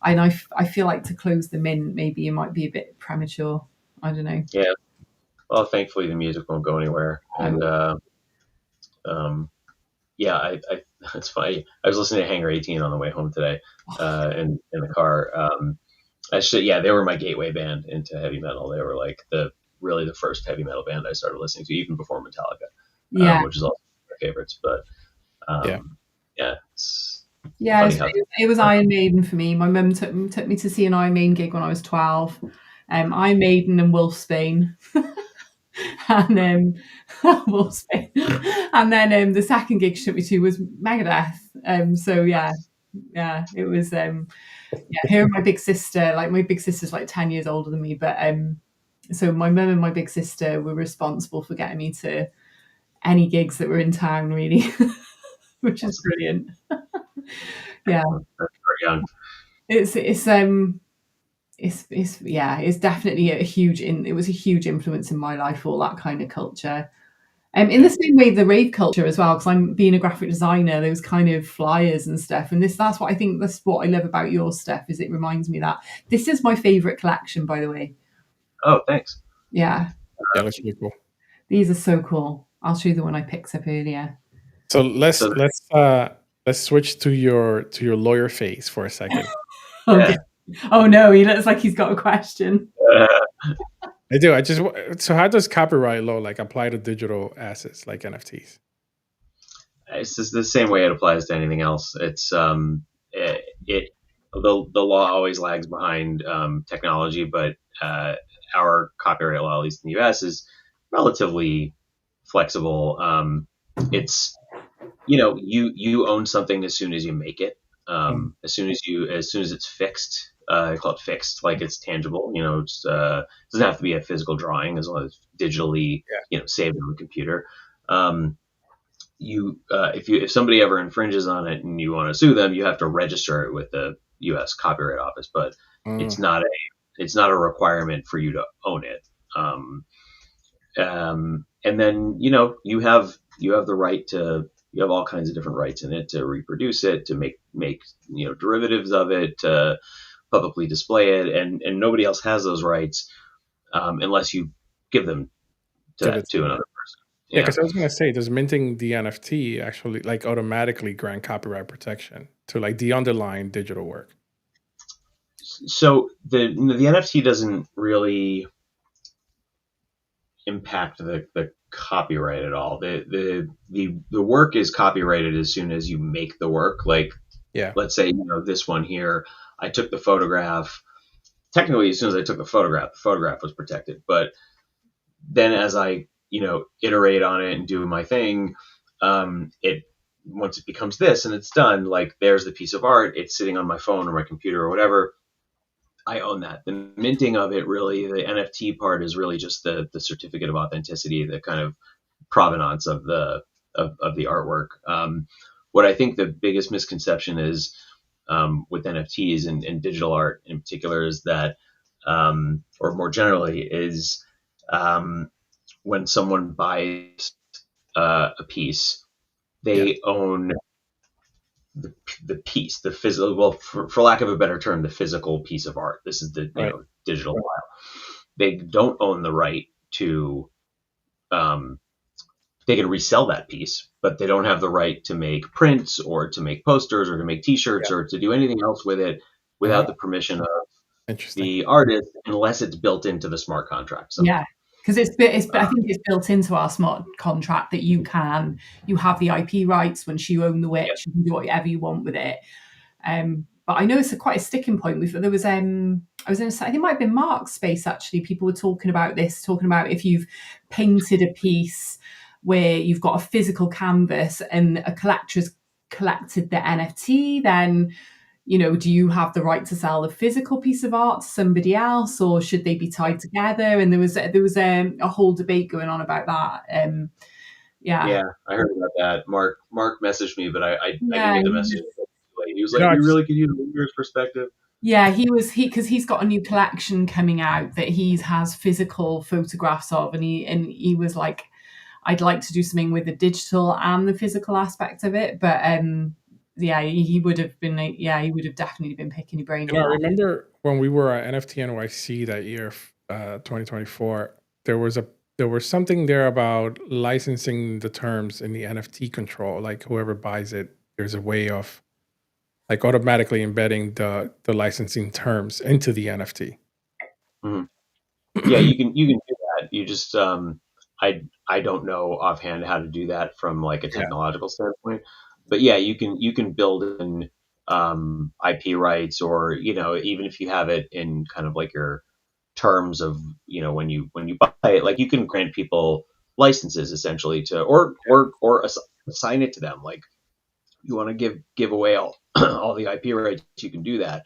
I feel like to close them in, maybe it might be a bit premature. I don't know.
yeah, well, thankfully the music won't go anywhere, and um, yeah, it's funny. I was listening to Hangar 18 on the way home today, in the car. Actually, yeah, they were my gateway band into heavy metal. They were like the first heavy metal band I started listening to, even before Metallica,
Yeah,
which is also my favorites. But
Yeah.
yeah,
Yeah,
Funny how things
it was
work.
Iron Maiden for me. My mum took me to see an Iron Maiden gig when I was 12. Iron Maiden and Wolfsbane. And Wolfsbane. And then the second gig she took me to was Megadeth. So yeah, yeah, it was yeah, her and my big sister, like my big sister's like 10 years older than me, but so my mum and my big sister were responsible for getting me to any gigs that were in town really, which is
Awesome.
brilliant. Yeah.
That's very young.
It's yeah, it's definitely it was a huge influence in my life, all that kind of culture. In the
Yeah.
same way, the rave culture as well, because I'm being a graphic designer, those kind of flyers and stuff. And that's what I think, that's what I love about your stuff, is it reminds me that this is my favorite collection, by the way.
Oh, thanks.
Yeah,
Yeah, looks really cool.
these are so cool. I'll show you the one I picked up earlier.
So
So
let's switch to your lawyer face for a second.
Okay.
yeah.
Oh no, he looks like he's got a question.
Uh,
I do. So how does copyright law like apply to digital assets like NFTs?
it's just the same way it applies to anything else. It the law always lags behind technology, but our copyright law, at least in the U.S., is relatively flexible. It's you own something as soon as you make it.
Mm,
As soon as it's fixed, I call it fixed, like it's tangible. It doesn't have to be a physical drawing as long as digitally,
yeah.
saved on the computer. Um, if somebody ever infringes on it and you want to sue them, you have to register it with the U.S. Copyright Office, but it's
Mm,
not a it's not a requirement for you to own it. And then you have the right to you have all kinds of different rights in it to reproduce it, to make derivatives of it, to publicly display it, and nobody else has those rights unless you give them
give
to
it to
another person.
Yeah,
Yeah.
because I was gonna say, does minting the NFT actually like automatically grant copyright protection to like the underlying digital work?
So the NFT doesn't really impact the copyright at all. The work is copyrighted as soon as you make the work. Like,
Yeah.
let's say this one here, I took the photograph. Technically, as soon as I took the photograph was protected. But then as I iterate on it and do my thing, it once it becomes this and it's done, like there's the piece of art. It's sitting on my phone or my computer or whatever. I own that. The minting of it, really, the NFT part is really just the certificate of authenticity, the kind of provenance of the artwork. What I think the biggest misconception is with NFTs and digital art in particular is that, or more generally, is when someone buys a piece,
Yeah.
they own the piece, the physical, well, for lack of a better term, the physical piece of art. This is the
Right.
digital file. They don't own the right to. Um, they can resell that piece, but they don't have the right to make prints or to make posters or to make
Yeah.
T-shirts or to do anything else with it
Ah,
without the permission of
interesting.
the artist, unless it's built into the smart contract somehow.
Yeah, because I think it's built into our smart contract that you have the IP rights. Once you own the
Yeah,
witch, you can do whatever you want with it. But I know it's quite a sticking point. There was I was in I think it might have been Mark's space actually. People were talking about this, talking about if you've painted a piece where you've got a physical canvas and a collector's collected the NFT, then do you have the right to sell the physical piece of art to somebody else, or should they be tied together? And there was a whole debate going on about that. Yeah,
yeah, I heard about that. Mark messaged me, but I didn't
yeah,
get the message until too late. He was
You
like,
know, I
"We
just
really could use a leader's perspective."
yeah. Because he's got a new collection coming out that he has physical photographs of, and he was like, I'd like to do something with the digital and the physical aspect of it, but yeah, he would have been yeah, he would have definitely been picking your brain
you know,
on
I
that.
remember when we were at NFT NYC that year, 2024, there was a there was something there about licensing the terms in the NFT control. Like whoever buys it, there's a way of like automatically embedding the licensing terms into the NFT.
Mhm. Yeah, you can do that. You just I don't know offhand how to do that from like a
Yeah.
technological standpoint. but yeah, you can build in IP rights, or even if you have it in kind of like your terms of when you buy it, like you can grant people licenses essentially to or assign it to them. Like you want to give away all all the IP rights, you can do that,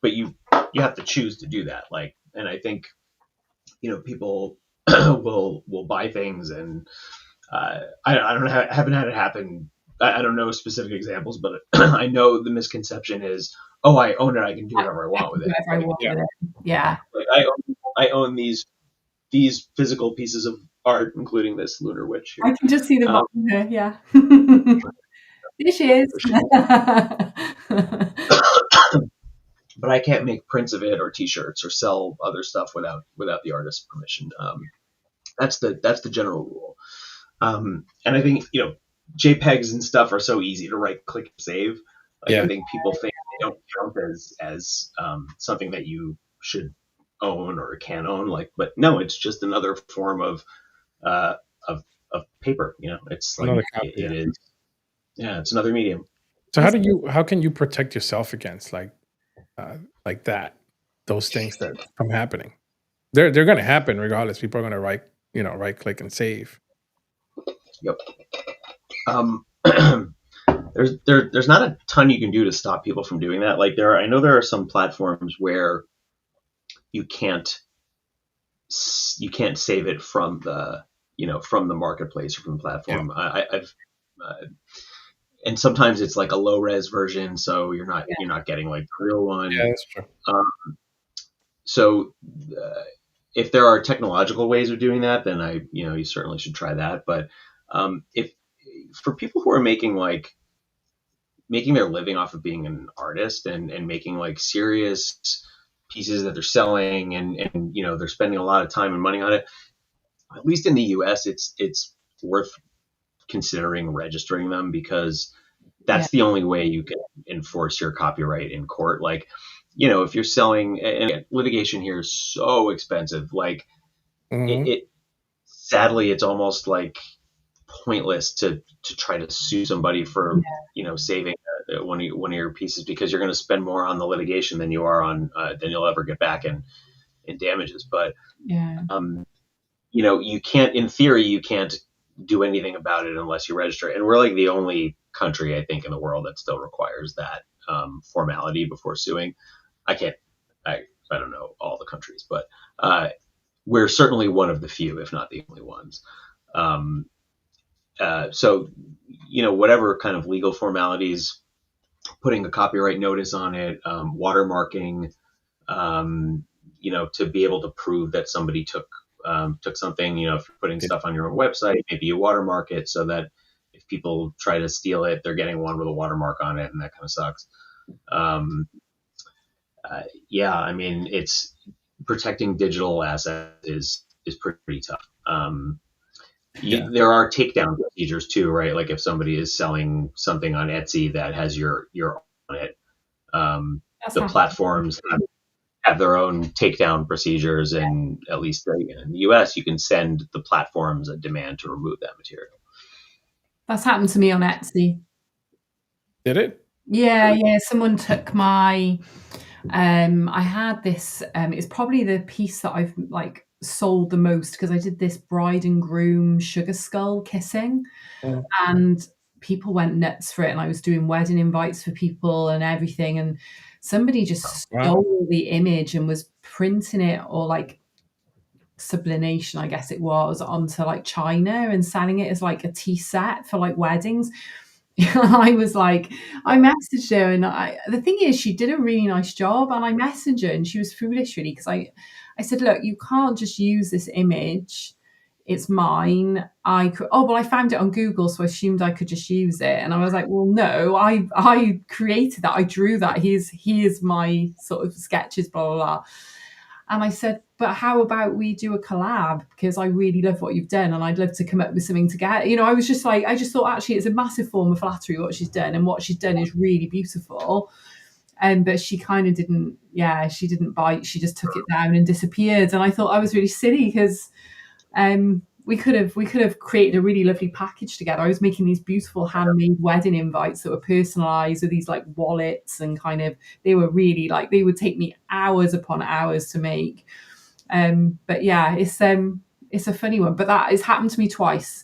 but you have to choose to do that. Like, and I think people will buy things, and I don't I haven't had it happen. I don't know specific examples, but I know the misconception is, oh, I own it, I can do whatever I
I
want
can
with
do
it.
whatever I want
Yeah.
with it. Yeah.
Like I own these physical pieces of art, including this lunar witch
I
here.
can just see the
Um,
bottom here. Yeah. There she is.
there she but I can't make prints of it or T-shirts or sell other stuff without the artist's permission. That's the general rule. And I think JPEGs and stuff are so easy to right click and save. Like I
Yeah.
think people think they don't count as something that you should own or can own. Like, but no, it's just another form uh, of of paper. It's like
Another copy.
it
Yeah.
is. Yeah, it's another medium.
So how can you protect yourself against like that, those things that from happening? They're going to happen regardless. People are going to right click and save.
Yep. Um, there's not a ton you can do to stop people from doing that. Like I know there are some platforms where you can't save it from the marketplace or from the platform. I've and sometimes it's like a low res version, so you're not getting like the real one.
Yeah, that's true.
So if there are technological ways of doing that, then you certainly should try that. But if for people who are making their living off of being an artist, and making like serious pieces that they're selling, and they're spending a lot of time and money on it, at least in the US, it's worth considering registering them, because that's the only way you can enforce your copyright in court. Like, if you're selling, and litigation here is so expensive, like
Mhm.
it sadly, it's almost like pointless to try to sue somebody for saving one of your pieces, because you're going to spend more on the litigation than you are on than you'll ever get back in damages. But
Yeah.
you can't, in theory, you can't do anything about it unless you register. And we're like the only country, I think, in the world that still requires that formality before suing. I don't know all the countries, but we're certainly one of the few, if not the only ones. So, whatever kind of legal formalities, putting a copyright notice on it, watermarking, to be able to prove that somebody took something. If you're putting stuff on your own website, maybe you watermark it so that if people try to steal it, they're getting one with a watermark on it, and that kind of sucks. Yeah, I mean, it's protecting digital assets is pretty tough. There are takedown procedures too, right? Like if somebody is selling something on Etsy that has your on it, the platforms have their own takedown procedures, and at least in the US, you can send the platforms a demand to remove that material.
That's happened to me on Etsy.
Did it?
Yeah. Someone took my. I had this. It's probably the piece that I've like sold the most, because I did this bride and groom sugar skull kissing,
Mm.
and people went nuts for it. And I was doing wedding invites for people and everything, and somebody just
Wow.
stole the image and was printing it, or like sublimation, I guess it was, onto like china and selling it as like a tea set for like weddings. I was like, I messaged her, and the thing is, she did a really nice job, and I messaged her, and she was foolish, really, because I said, look, you can't just use this image. It's mine. I found it on Google, so I assumed I could just use it. And I was like, well, no, I created that. I drew that. Here's my sort of sketches, blah, blah, blah. And I said, but how about we do a collab? Because I really love what you've done, and I'd love to come up with something together. I was just like, I just thought actually it's a massive form of flattery what she's done, and what she's done is really beautiful. But she kind of didn't, she didn't bite. She just took it down and disappeared. And I thought I was really silly, because we could have created a really lovely package together. I was making these beautiful handmade wedding invites that were personalized with these like wallets, and kind of, they were really like, they would take me hours upon hours to make. But yeah, it's a funny one. But that has happened to me twice.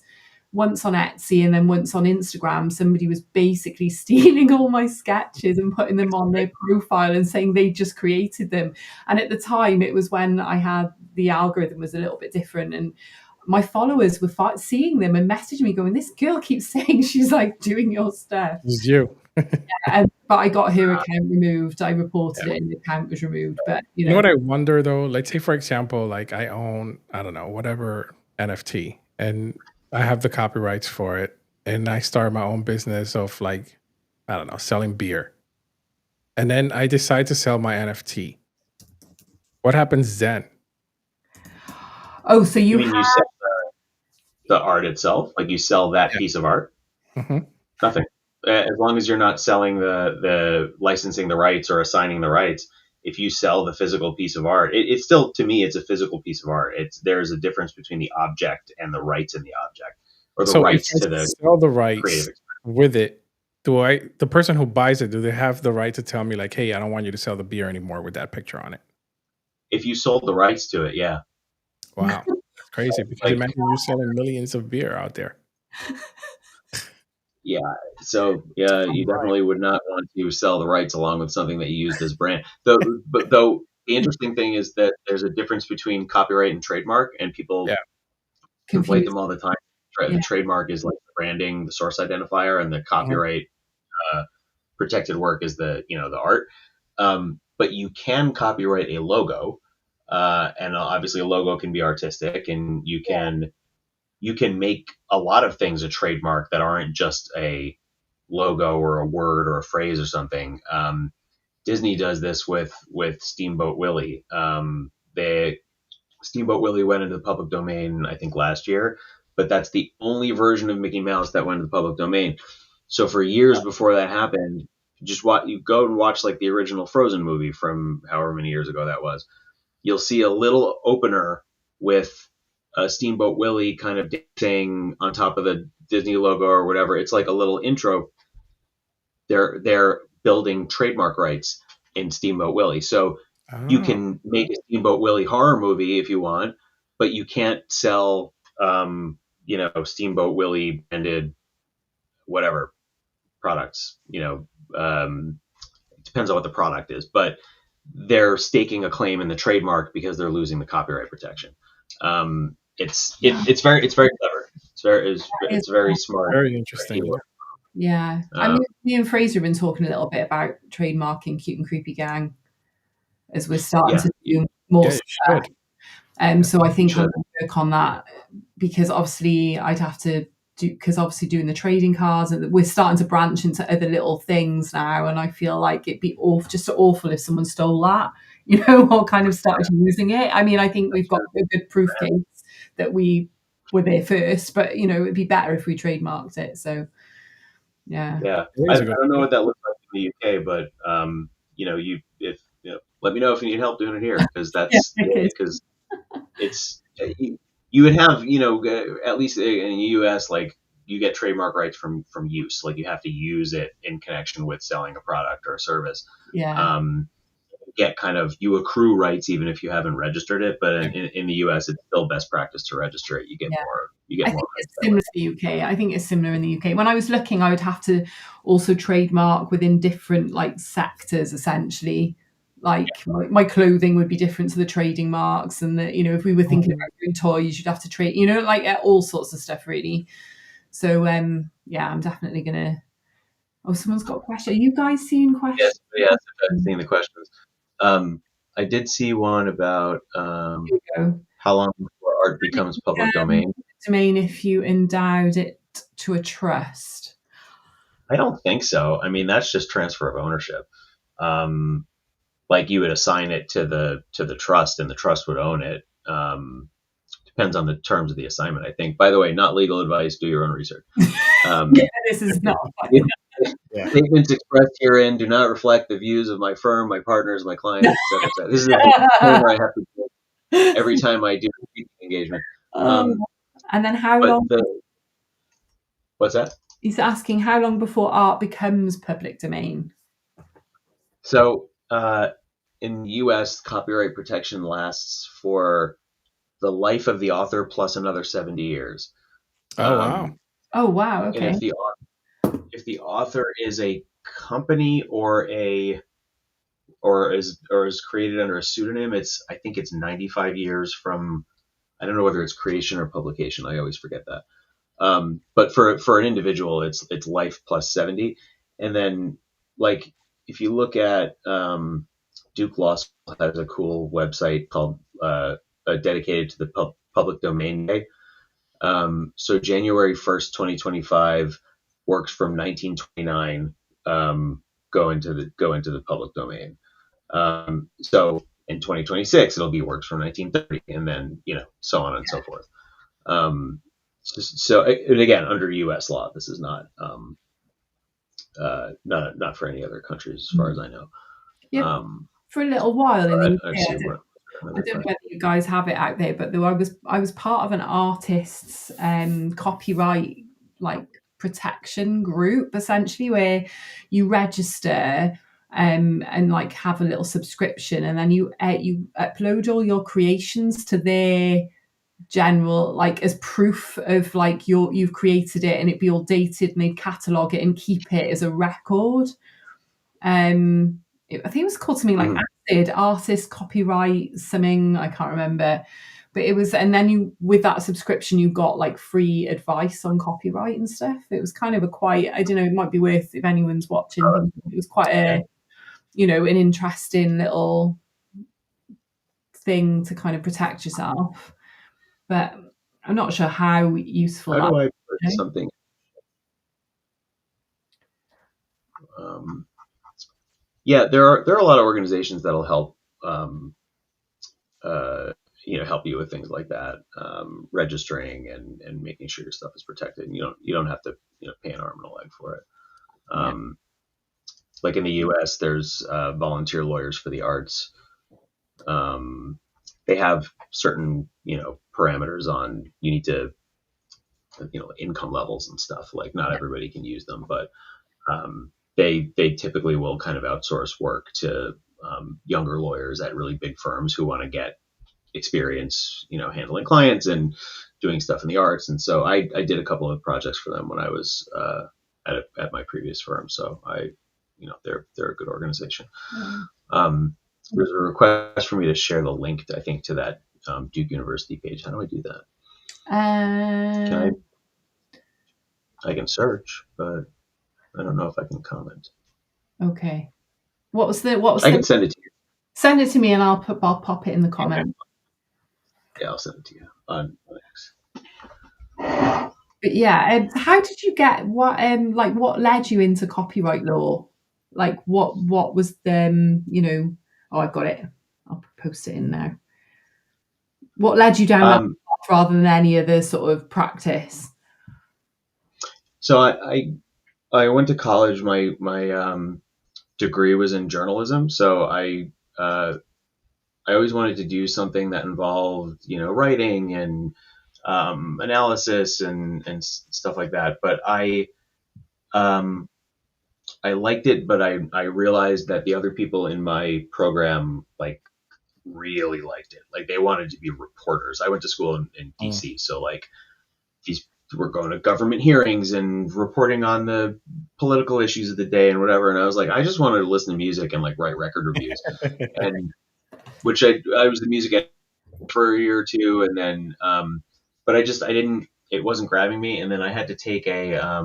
Once on Etsy and then once on Instagram, somebody was basically stealing all my sketches and putting them on their profile and saying they just created them. And at the time, it was when I had, the algorithm was a little bit different, and my followers were seeing them and messaging me going, "This girl keeps saying she's like doing your stuff."
It's you.
But I got her account removed. I reported it and the account was removed. But
You know what I wonder though? Let's say, for example, like I own, I don't know, whatever NFT, and I have the copyrights for it, and I start my own business of like, I don't know, selling beer. And then I decide to sell my NFT. What happens then?
Oh, so
You
you
mean
have,
you sell the art itself? Like you sell that
Yeah.
piece of art?
hmm
Nothing. As long as you're not selling the licensing the rights or assigning the rights. If you sell the physical piece of art, it's still, to me, it's a physical piece of art. There's a difference between the object and the rights in the object, or the
So if
rights
I
to the
sell the
creative
rights
experience.
with it, the person who buys it, do they have the right to tell me like, hey, I don't want you to sell the beer anymore with that picture on it?
If you sold the rights to it, yeah.
Wow. That's crazy, because
Like,
imagine you selling millions of beer out there.
yeah. So yeah, you definitely would not want to sell the rights along with something that you used as brand. Though the interesting thing is that there's a difference between copyright and trademark, and people
Yeah.
conflate
confused.
them all the time.
Yeah.
The trademark is like the branding, the source identifier, and the copyright protected work is the art. But you can copyright a logo, and obviously a logo can be artistic, and you can make a lot of things a trademark that aren't just a logo or a word or a phrase or something. Disney does this with Steamboat Willie. The Steamboat Willie went into the public domain, I think, last year, but that's the only version of Mickey Mouse that went into the public domain. So for years before that happened, you go and watch like the original Frozen movie from however many years ago that was. You'll see a little opener with Steamboat Willie kind of dancing on top of the Disney logo or whatever. It's like a little intro. They're building trademark rights in Steamboat Willie, so you can make a Steamboat Willie horror movie if you want, but you can't sell Steamboat Willie branded whatever products. It depends on what the product is, but they're staking a claim in the trademark because they're losing the copyright protection. It's very clever. It's very smart.
Very interesting.
Yeah. I mean, me and Fraser have been talking a little bit about trademarking Cute and Creepy Gang as we're starting to do more stuff. So I think I'm going to work on that, because obviously I'd have to because obviously doing the trading cards, and we're starting to branch into other little things now, and I feel like it'd be just awful if someone stole that, or kind of started using it. I mean, I think we've got a good proof case that we were there first, but it'd be better if we trademarked it. So yeah.
I don't know what that looks like in the UK, but let me know if you need help doing it here, because that's because it's you would have at least in the US, like, you get trademark rights from use, like you have to use it in connection with selling a product or a service. You accrue rights even if you haven't registered it, but in the US it's still best practice to register it. You get more. I think
it's similar to the UK. I think it's similar in the UK. When I was looking, I would have to also trademark within different like sectors, essentially. Like my clothing would be different to the trading marks, and that if we were thinking about doing toys, you'd have to trade, like all sorts of stuff really. So I'm definitely gonna. Oh, someone's got a question. Are you guys seeing questions?
Yes, I've seen the questions. I did see one about how long before art becomes public domain.
Domain if you endowed it to a trust.
I don't think so. I mean, that's just transfer of ownership. Like you would assign it to the trust, and the trust would own it. Depends on the terms of the assignment, I think. By the way, not legal advice. Do your own research.
This is not.
Statements expressed herein do not reflect the views of my firm, my partners, my clients, etc. Et this is a disclaimer I have to do every time I do a speaking engagement.
And then how
But
long?
what's that?
He's asking how long before art becomes public domain.
So in the U.S., copyright protection lasts for the life of the author plus another 70 years.
Oh wow.
Oh wow,
And
okay.
if the author is a company or is created under a pseudonym, I think it's 95 years from, I don't know whether it's creation or publication. I always forget that. But for an individual, it's life plus 70. And then, like, if you look at Duke Law School has a cool website called dedicated to the public domain day. So January 1st, 2025 works from 1929 go into the public domain. So in 2026 it'll be works from 1930, and then so on and so forth. So and again, under U.S. law, this is not not for any other countries as far as I know.
Yeah, for a little while in the UK.
Let's see
I don't know whether you guys have it out there, but I was part of an artist's copyright protection group, essentially, where you register and like have a little subscription, and then you upload all your creations to their general, like, as proof of like you've created it, and it'd be all dated, and they'd catalogue it and keep it as a record. I think it was called something like Acid, artist copyright something, I can't remember, but it was, and then you, with that subscription, you got like free advice on copyright and stuff. It was kind of a quite, I don't know, it might be worth, if anyone's watching, it was quite an interesting little thing to kind of protect yourself, but I'm not sure how useful
how do I
that
put something yeah, there are a lot of organizations that'll help help you with things like that, registering and making sure your stuff is protected. And you don't have to pay an arm and a leg for it. Like in the U.S., there's volunteer lawyers for the arts. They have certain parameters on, you need to income levels and stuff. Like, not everybody can use them, but they typically will kind of outsource work to younger lawyers at really big firms who want to get experience, handling clients and doing stuff in the arts. And so I did a couple of projects for them when I was at my previous firm. So they're a good organization. There's a request for me to share the link, I think, to that Duke University page. How do I do that? I can search, but I don't know if I can comment.
Okay. What was I
can send it to you.
Send it to me, and I'll pop it in the comment.
Okay. Yeah, I'll send it to you on X.
But yeah, how did you get what led you into copyright law? Like what was the oh, I've got it. I'll post it in now. What led you down that path rather than any other sort of practice?
So I went to college. My degree was in journalism, so I always wanted to do something that involved writing and analysis and stuff like that. But I liked it, but I realized that the other people in my program really liked it. Like, they wanted to be reporters. I went to school in DC, so like these were going to government hearings and reporting on the political issues of the day and whatever. And I was like, I just wanted to listen to music and write record reviews, and which I was the music editor for a year or two, and then but I didn't. It wasn't grabbing me, and then I had to take a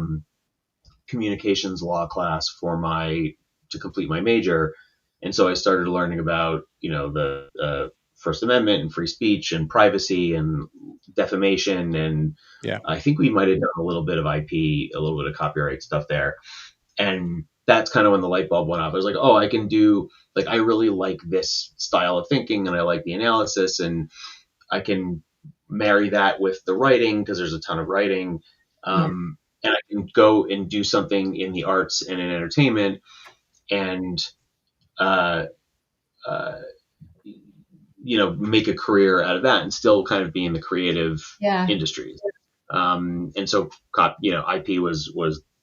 communications law class to complete my major. And so I started learning about, the First Amendment and free speech and privacy and defamation. And I think we might have done a little bit of IP, a little bit of copyright stuff there. And that's kind of when the light bulb went off. I was like, oh, I can do, I really like this style of thinking, and I like the analysis, and I can marry that with the writing, because there's a ton of writing. And I can go and do something in the arts and in entertainment, and make a career out of that and still kind of be in the creative
Yeah.
industries. And so, IP was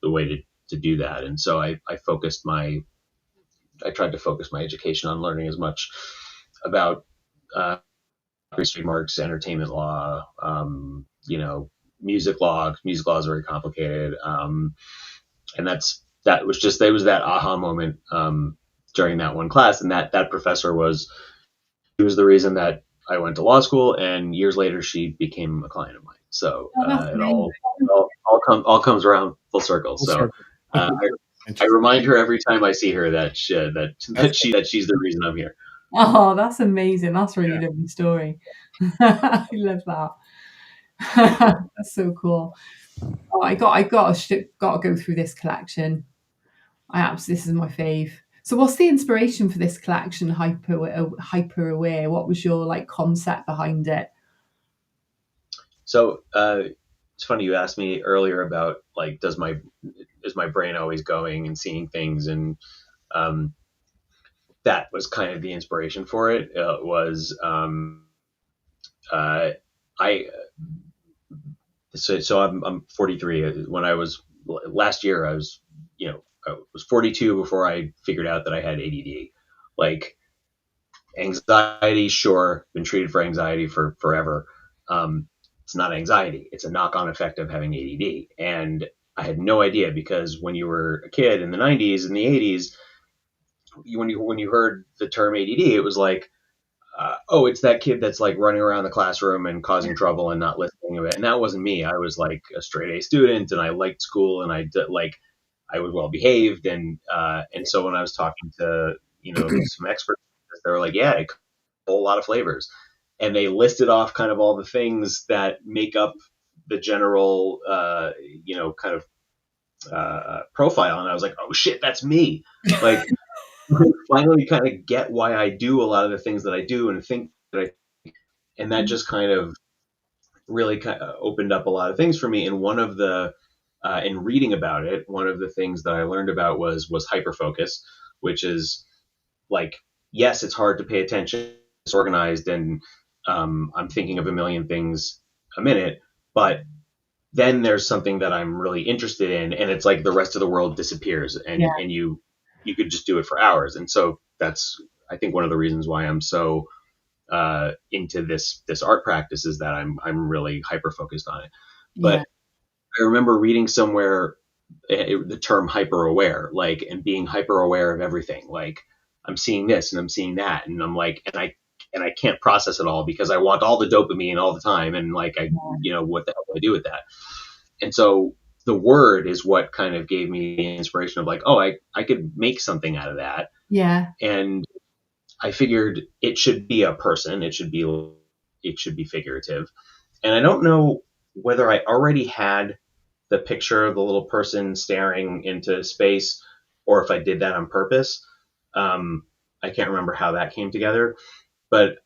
the way to do that. And so I tried to focus my education on learning as much about trademarks, entertainment law, music law. Music law is very complicated. And that was that aha moment during that one class. And that professor he was the reason that I went to law school, and years later she became a client of mine. So
Oh, that's
it
amazing.
all comes around full circle.
Full
So
circle.
uh, I remind her every time I see her that she's the reason I'm here.
Oh, that's amazing. That's a really lovely story. I love that. That's so cool. Oh, got to go through this collection. This is my fave. So, what's the inspiration for this collection? Hyper aware. What was your like concept behind it?
So it's funny you asked me earlier about like, is my brain always going and seeing things, and um, that was kind of the inspiration for it. Was I so I'm 43. When I was last year, I was 42 before I figured out that I had ADD. Like, anxiety, sure, been treated for anxiety for forever. It's not anxiety; it's a knock-on effect of having ADD. And I had no idea, because when you were a kid in the 90s and the 80s, when you heard the term ADD, it was like, oh, it's that kid that's like running around the classroom and causing trouble and not listening to it. And that wasn't me. I was like a straight A student, and I liked school, and I was well behaved. And so when I was talking to some experts, they were like, yeah, it comes in a whole lot of flavors, and they listed off kind of all the things that make up the general kind of profile. And I was like, oh shit, that's me. Like, finally kind of get why I do a lot of the things that I do and think that and that just kind of really kind of opened up a lot of things for me. And one of the in reading about it, one of the things that I learned about was hyperfocus, which is like, yes, it's hard to pay attention, it's organized, and I'm thinking of a million things a minute, but then there's something that I'm really interested in, and it's like the rest of the world disappears,
Yeah.
and you could just do it for hours. And so that's, I think, one of the reasons why I'm so into this art practice, is that I'm really hyper focused on it. But
Yeah.
I remember reading somewhere the term hyper aware, like, and being hyper aware of everything. Like, I'm seeing this and I'm seeing that, and I'm like, and I can't process it all because I want all the dopamine all the time, and like, what the hell do I do with that? And so the word is what kind of gave me the inspiration of like, oh, I could make something out of that.
Yeah.
And I figured it should be a person. It should be figurative. And I don't know whether I already had the picture of the little person staring into space, or if I did that on purpose. I can't remember how that came together, but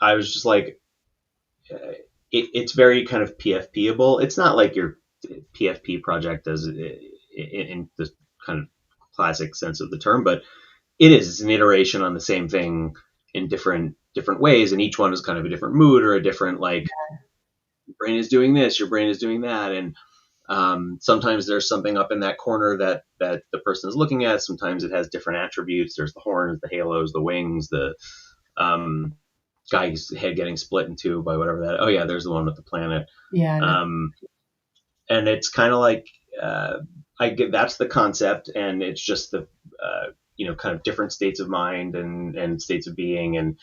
I was just like, it's very kind of PFP-able. It's not like your PFP project does in the kind of classic sense of the term, but it's an iteration on the same thing in different ways, and each one is kind of a different mood, or a different, like, your brain is doing this, your brain is doing that. And sometimes there's something up in that corner that the person is looking at. Sometimes it has different attributes. There's the horns, the halos, the wings, the guy's head getting split in two by whatever that. Oh yeah, there's the one with the planet.
Yeah.
And it's kind of like, I get, that's the concept, and it's just the kind of different states of mind and states of being. And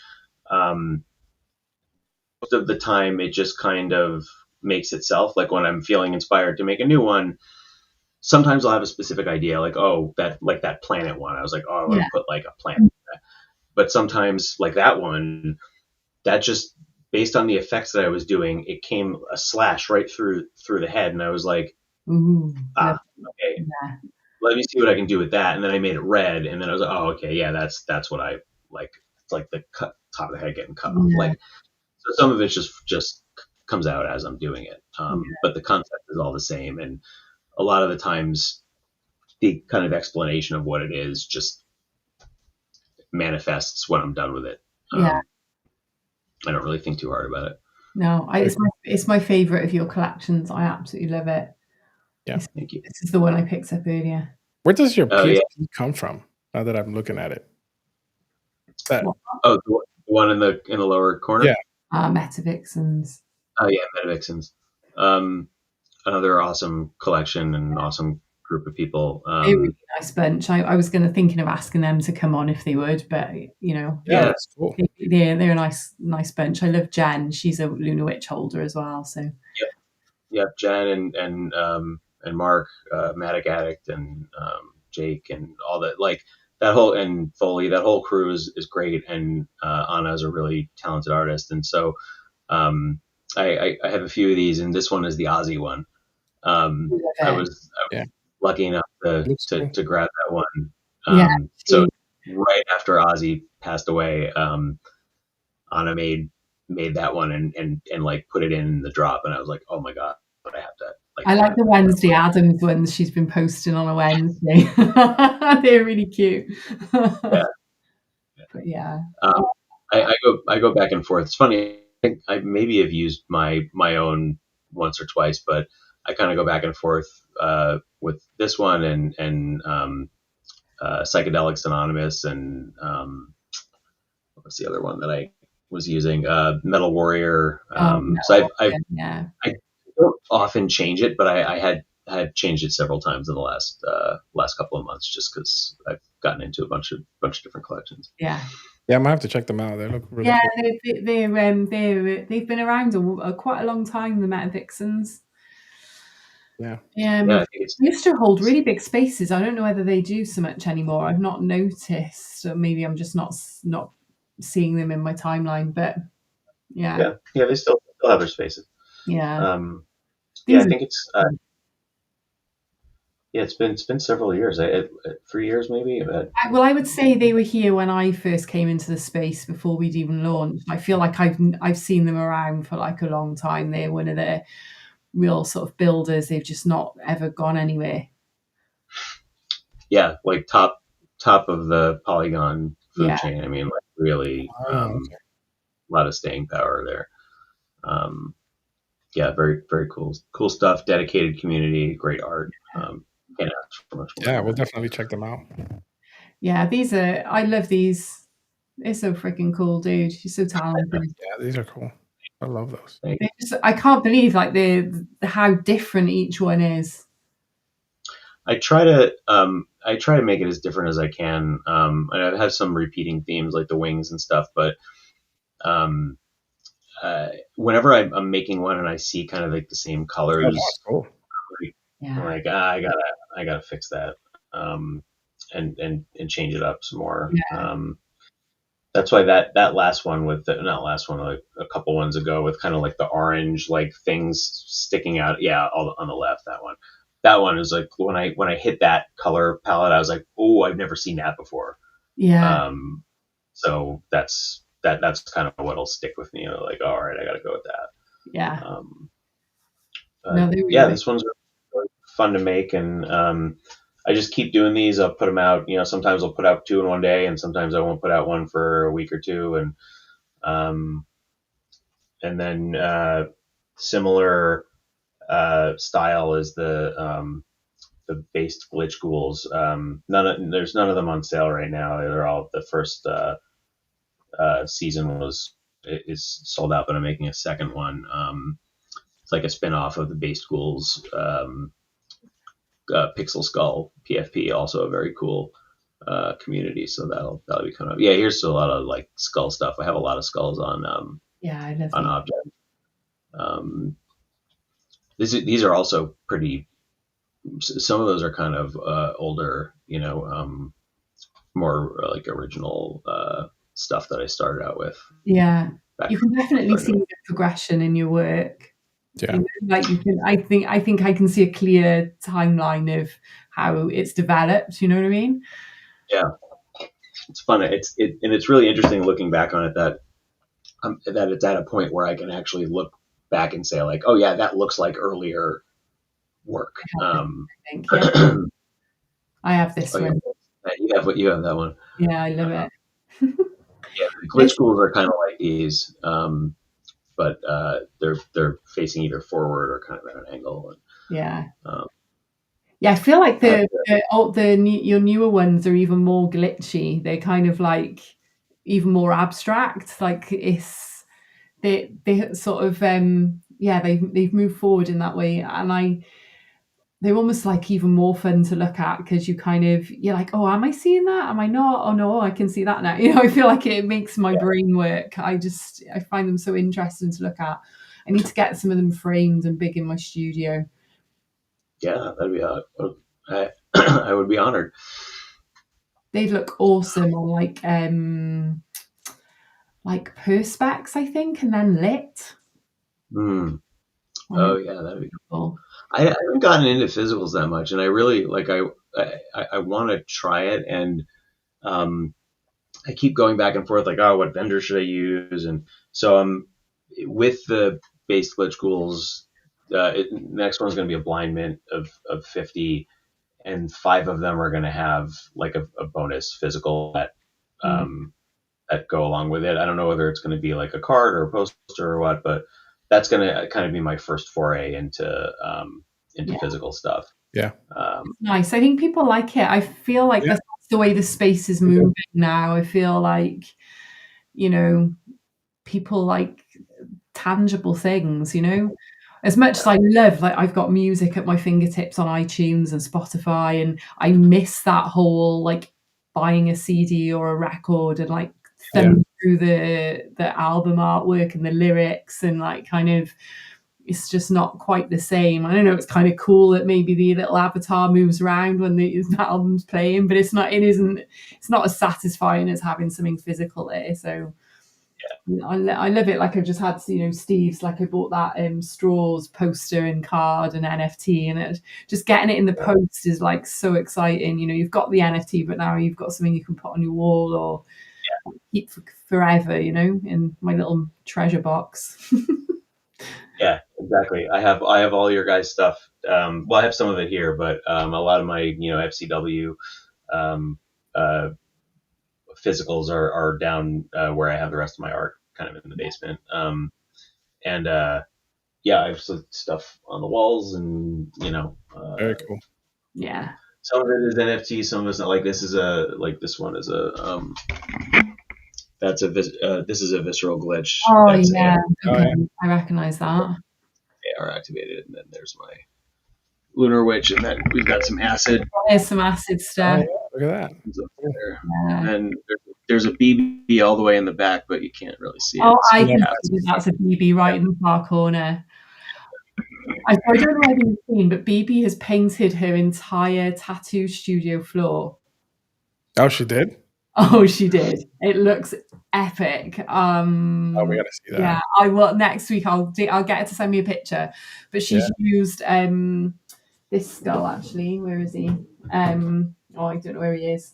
most of the time it just kind of makes itself. Like, when I'm feeling inspired to make a new one, sometimes I'll have a specific idea, like, oh, that planet one, I was like, oh, I want to put like a planet. But sometimes, like that one, that just, based on the effects that I was doing, it came a slash right through the head, and I was like,
Ooh.
Okay,
Yeah.
let me see what I can do with that. And then I made it red, and then I was like, oh, okay, yeah, that's what I like. It's like the top of the head getting cut off. Like, so some of it just comes out as I'm doing it, but the concept is all the same. And a lot of the times, the kind of explanation of what it is just manifests when I'm done with it.
Yeah.
I don't really think too hard about it.
No, it's my favorite of your collections. I absolutely love it.
Yeah.
Thank you.
This is the one I picked up earlier.
Where does your
Oh yeah.
PSP come from? Now that I'm looking at it. That
What?
Oh, the one in the lower corner.
Yeah.
Metavixens.
Oh yeah, Metavixens. Another awesome collection and awesome group of people.
They're a really nice bunch. I was thinking of asking them to come on if they would, but
Yeah, that's cool.
they're a nice bunch. I love Jen. She's a Lunar Witch holder as well. So
Yep, Jen and Mark, Matic Addict, and Jake, and all that. Like that whole, and Foley, that whole crew is great. And Anna is a really talented artist, and so I have a few of these, and this one is the Aussie one. I was lucky enough to grab that one. So right after Ozzy passed away, Anna made that one and like put it in the drop, and I was like, oh my god, I have to.
I like the Wednesday Addams ones she's been posting on a Wednesday. They're really cute.
Yeah.
But yeah.
I go back and forth. It's funny. I think I maybe have used my own once or twice, but I kind of go back and forth with this one and Psychedelics Anonymous, and what's the other one that I was using? Metal Warrior. So I don't often change it, but I had changed it several times in the last couple of months, just because I've gotten into a bunch of different collections.
Yeah.
Yeah, I might have to check them out. They look really
cool. They've been around quite a long time, the Metavixens.
Yeah.
They used to hold really big spaces. I don't know whether they do so much anymore. I've not noticed, so maybe I'm just not seeing them in my timeline. But yeah,
they still have their spaces.
Yeah,
I think it's it's been several years, 3 years maybe.
Well, I would say they were here when I first came into the space before we'd even launched. I feel like I've seen them around for like a long time. They're one of the real sort of builders. They've just not ever gone anywhere.
Yeah, like top of the Polygon food chain. I mean, like really a lot of staying power there. Very, very cool stuff. Dedicated community, great art. Can't ask for much more.
Yeah, we'll definitely check them out.
Yeah, I love these. They're so freaking cool, dude. She's so talented.
Yeah, these are cool. I love those.
I can't believe like how different each one is.
I try to make it as different as I can. And I've had some repeating themes like the wings and stuff, but whenever I'm making one and I see kind of like the same colors,
cool.
I'm like, I gotta fix that, and change it up some more.
Yeah.
That's why that last one like a couple ones ago with kind of like the orange like things sticking out. Yeah, all on the left. That one is like when I hit that color palette, I was like, oh, I've never seen that before.
Yeah.
So that's kind of what'll stick with me. Like, all right, I got to go with that.
Yeah.
This one's really fun to make, and I just keep doing these. I'll put them out. Sometimes I'll put out 2 in one day, and sometimes I won't put out one for a week or two, and then similar style is the based glitch ghouls. There's none of them on sale right now. They're all the first season is sold out, but I'm making a second one. It's like a spin-off of the based ghouls. Pixel Skull PFP, also a very cool community. So that'll be coming up. Yeah, here's a lot of like skull stuff. I have a lot of skulls on
I love
on object. These are also pretty. Some of those are kind of older, more like original stuff that I started out with.
Yeah, you can definitely see the progression in your work.
Yeah,
like you can. I think I can see a clear timeline of how it's developed. You know what I mean?
Yeah, it's fun. And it's really interesting looking back on it that it's at a point where I can actually look back and say like, oh yeah, that looks like earlier work.
I have this one.
You have that one.
Yeah, I love it.
Yeah, the glitch schools are kind of like these, but they're facing either forward or kind of at an angle. And,
Yeah.
um,
Yeah, I feel like
I have
your newer ones are even more glitchy. They're kind of like even more abstract. Like they sort of yeah, they've moved forward in that way, and they're almost like even more fun to look at because you're like, oh, am I seeing that? Am I not? Oh no, I can see that now. I feel like it makes my brain work. I find them so interesting to look at. I need to get some of them framed and big in my studio.
yeah, that'd be I I would be honored.
They'd look awesome on like perspex, I think, and then lit.
Mm.
I
Oh
think
yeah, that'd be
cool.
I haven't gotten into physicals that much, and I really like I want to try it, and um, I keep going back and forth like, oh, what vendor should I use? And so I'm with the base glitch ghouls. Next one's going to be a blind mint of 50, and 5 of them are going to have like a bonus physical
Mm,
um, that go along with it. I don't know whether it's going to be like a card or a poster or what, but that's going to kind of be my first foray into
yeah,
physical stuff.
Yeah.
it's nice. I think people like it. I feel like
Yeah.
that's the way the space is moving now. I feel like, people like tangible things, As much as I love, like, I've got music at my fingertips on iTunes and Spotify, and I miss that whole, like, buying a CD or a record and, like,
Yeah.
thumbing through the album artwork and the lyrics and, like, kind of it's just not quite the same. I don't know, it's kind of cool that maybe the little avatar moves around when the album's playing, but it's not as satisfying as having something physical there, so I love it. Like I've just had, Steve's. Like I bought that straws poster and card and NFT, and just getting it in the post is like so exciting. You've got the NFT, but now you've got something you can put on your wall or keep forever. In my little treasure box.
Yeah, exactly. I have all your guys' stuff. Well, I have some of it here, but a lot of my FCW um, uh, physicals are down where I have the rest of my art, kind of in the basement. And yeah, I have some stuff on the walls, and
Very cool.
Yeah.
some of it is NFT, some of it's not. Like this one is this is a visceral glitch.
Oh
That's
yeah.
Oh,
Okay.
yeah.
I recognize that.
AR activated, and then there's my lunar witch, and then we've got some acid.
There's some acid
Oh,
stuff.
yeah. Look at that.
There.
Yeah.
And then there's a BB all the way in the back, but you can't really see it.
Oh, I
Yeah.
can see that's a BB right in the far corner. I don't know whether you've seen, but BB has painted her entire tattoo studio floor.
Oh, she did?
Oh, she did. It looks epic.
Oh, we gotta see that.
Yeah, I will next week. I'll get her to send me a picture. But she's used this skull actually. Where is he? Oh, I don't know where he is.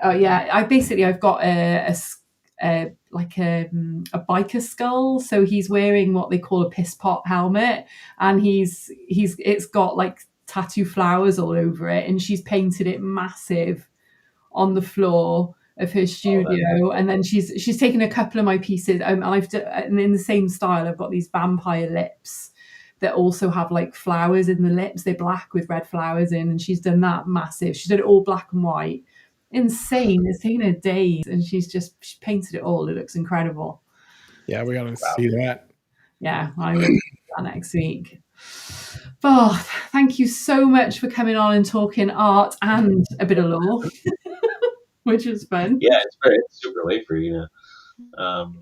Oh yeah, I've got a biker skull. So he's wearing what they call a piss pot helmet, and it's got like tattoo flowers all over it, and she's painted it massive on the floor of her studio. And then she's taken a couple of my pieces, and and in the same style, I've got these vampire lips that also have like flowers in the lips. They're black with red flowers in, and she's done that massive. She's done it all black and white. Insane. It's taken her days, and she painted it all. It looks incredible.
Yeah, we gotta see that.
Yeah, I will do that next week. Oh, thank you so much for coming on and talking art and a bit of law, which was fun.
Yeah, it's super late for you now.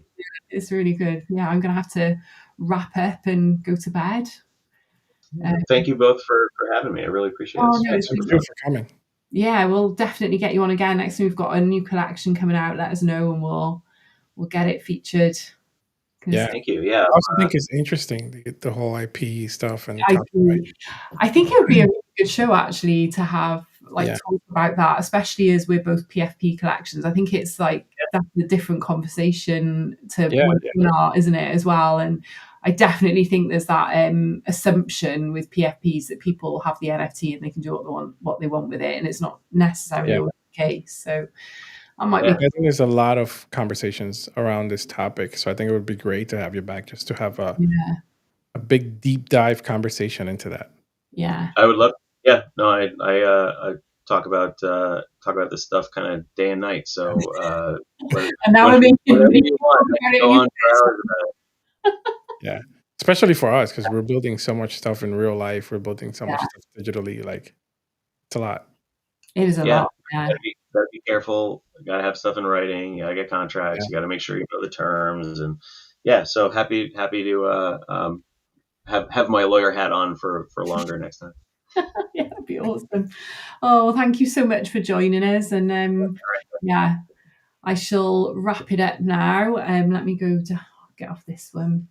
It's really good. Yeah, I'm going to have to wrap up and go to bed.
Thank you both for having me. I really appreciate it.
Oh, no,
Thank you for coming.
Yeah, we'll definitely get you on again. Next time we've got a new collection coming out, let us know and we'll get it featured.
Yeah.
Thank you. Yeah.
I also think it's interesting, the whole IP stuff and
I think it would be a really good show actually to have talk about that, especially as we're both PFP collections. I think it's like that's a different conversation to art, isn't it, as well? And I definitely think there's that assumption with PFPs that people have the NFT and they can do what they want with it, and it's not necessarily always the case. So I might
Yeah.
be.
I think there's a lot of conversations around this topic, so I think it would be great to have you back just to have
Yeah.
a big deep dive conversation into that.
Yeah.
I would love. Yeah, no, I talk about this stuff kind of day and night. So
And now we're making
whatever
me
you
talk
want, I
about
can
it
go
even
on for hours about it.
Yeah, especially for us because we're building so much stuff in real life. We're building so much
Yeah.
stuff digitally. Like it's a lot.
It is a
Yeah,
lot. Yeah.
gotta be careful. You gotta have stuff in writing. You gotta get
Yeah,
contracts. You gotta make sure you know the terms. And yeah, so happy to have my lawyer hat on for longer next time.
Yeah, that'd be awesome. Oh, thank you so much for joining us. And yeah, I shall wrap it up now. Let me go to get off this one.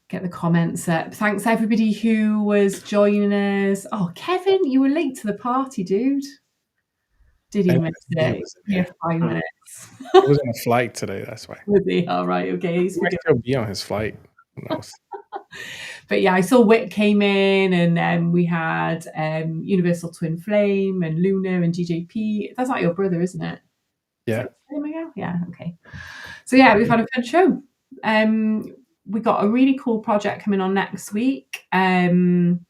Get the comments up. Thanks everybody who was joining us. Oh, Kevin, you were late to the party, dude. Did
I
he
didn't
miss
see he
it?
was in
Yeah,
there.
5 minutes.
He was on a flight today. That's why.
Was he? All right, okay. He's
He might
forgiven.
still be on his flight. Who knows?
But yeah, I saw Wick came in, and we had Universal Twin Flame and Luna and GJP. That's not your brother, isn't it?
Yeah.
Is it Miguel? Yeah, okay. So yeah, we've had a fun show. We got a really cool project coming on next week. Some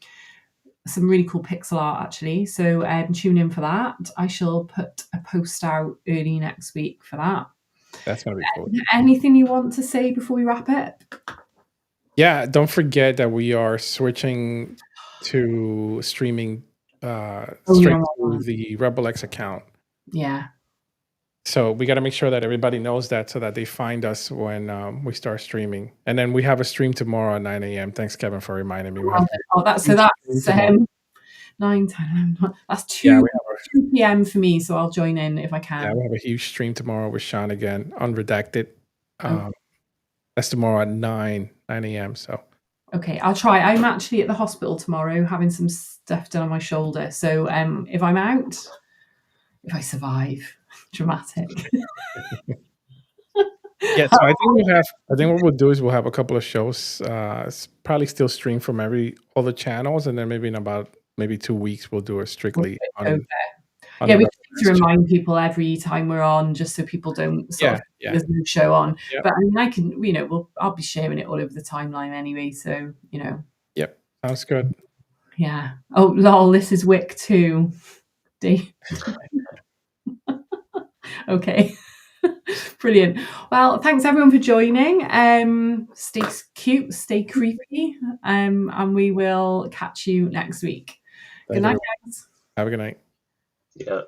really cool pixel art actually. So tune in for that. I shall put a post out early next week for that.
That's gonna be cool.
Anything you want to say before we wrap up?
Yeah, don't forget that we are switching to streaming straight to the Rebel X account.
Yeah.
So we got to make sure that everybody knows that so that they find us when we start streaming. And then we have a stream tomorrow at 9 a.m. Thanks, Kevin, for reminding me.
That's 9, 10. That's 2,
Yeah,
2 p.m. for me, so I'll join in if I can.
Yeah, we have a huge stream tomorrow with Sean again, unredacted. That's tomorrow at 9 a.m. So
okay, I'll try. I'm actually at the hospital tomorrow having some stuff done on my shoulder. So if I'm out, if I survive, dramatic.
Yeah, so I think what we'll do is we'll have a couple of shows. Probably still stream from all the channels, and then maybe in about 2 weeks we'll do it strictly on
yeah, we need to remind people every time we're on, just so people don't there's no show on.
Yep.
But I mean, I can, I'll be sharing it all over the timeline anyway. So
Yep, sounds good.
Yeah. Oh, lol, this is Wick too. Okay. Brilliant. Well, thanks everyone for joining. Stay cute, stay creepy, and we will catch you next week. Good night, guys.
Have a good night.
Yeah.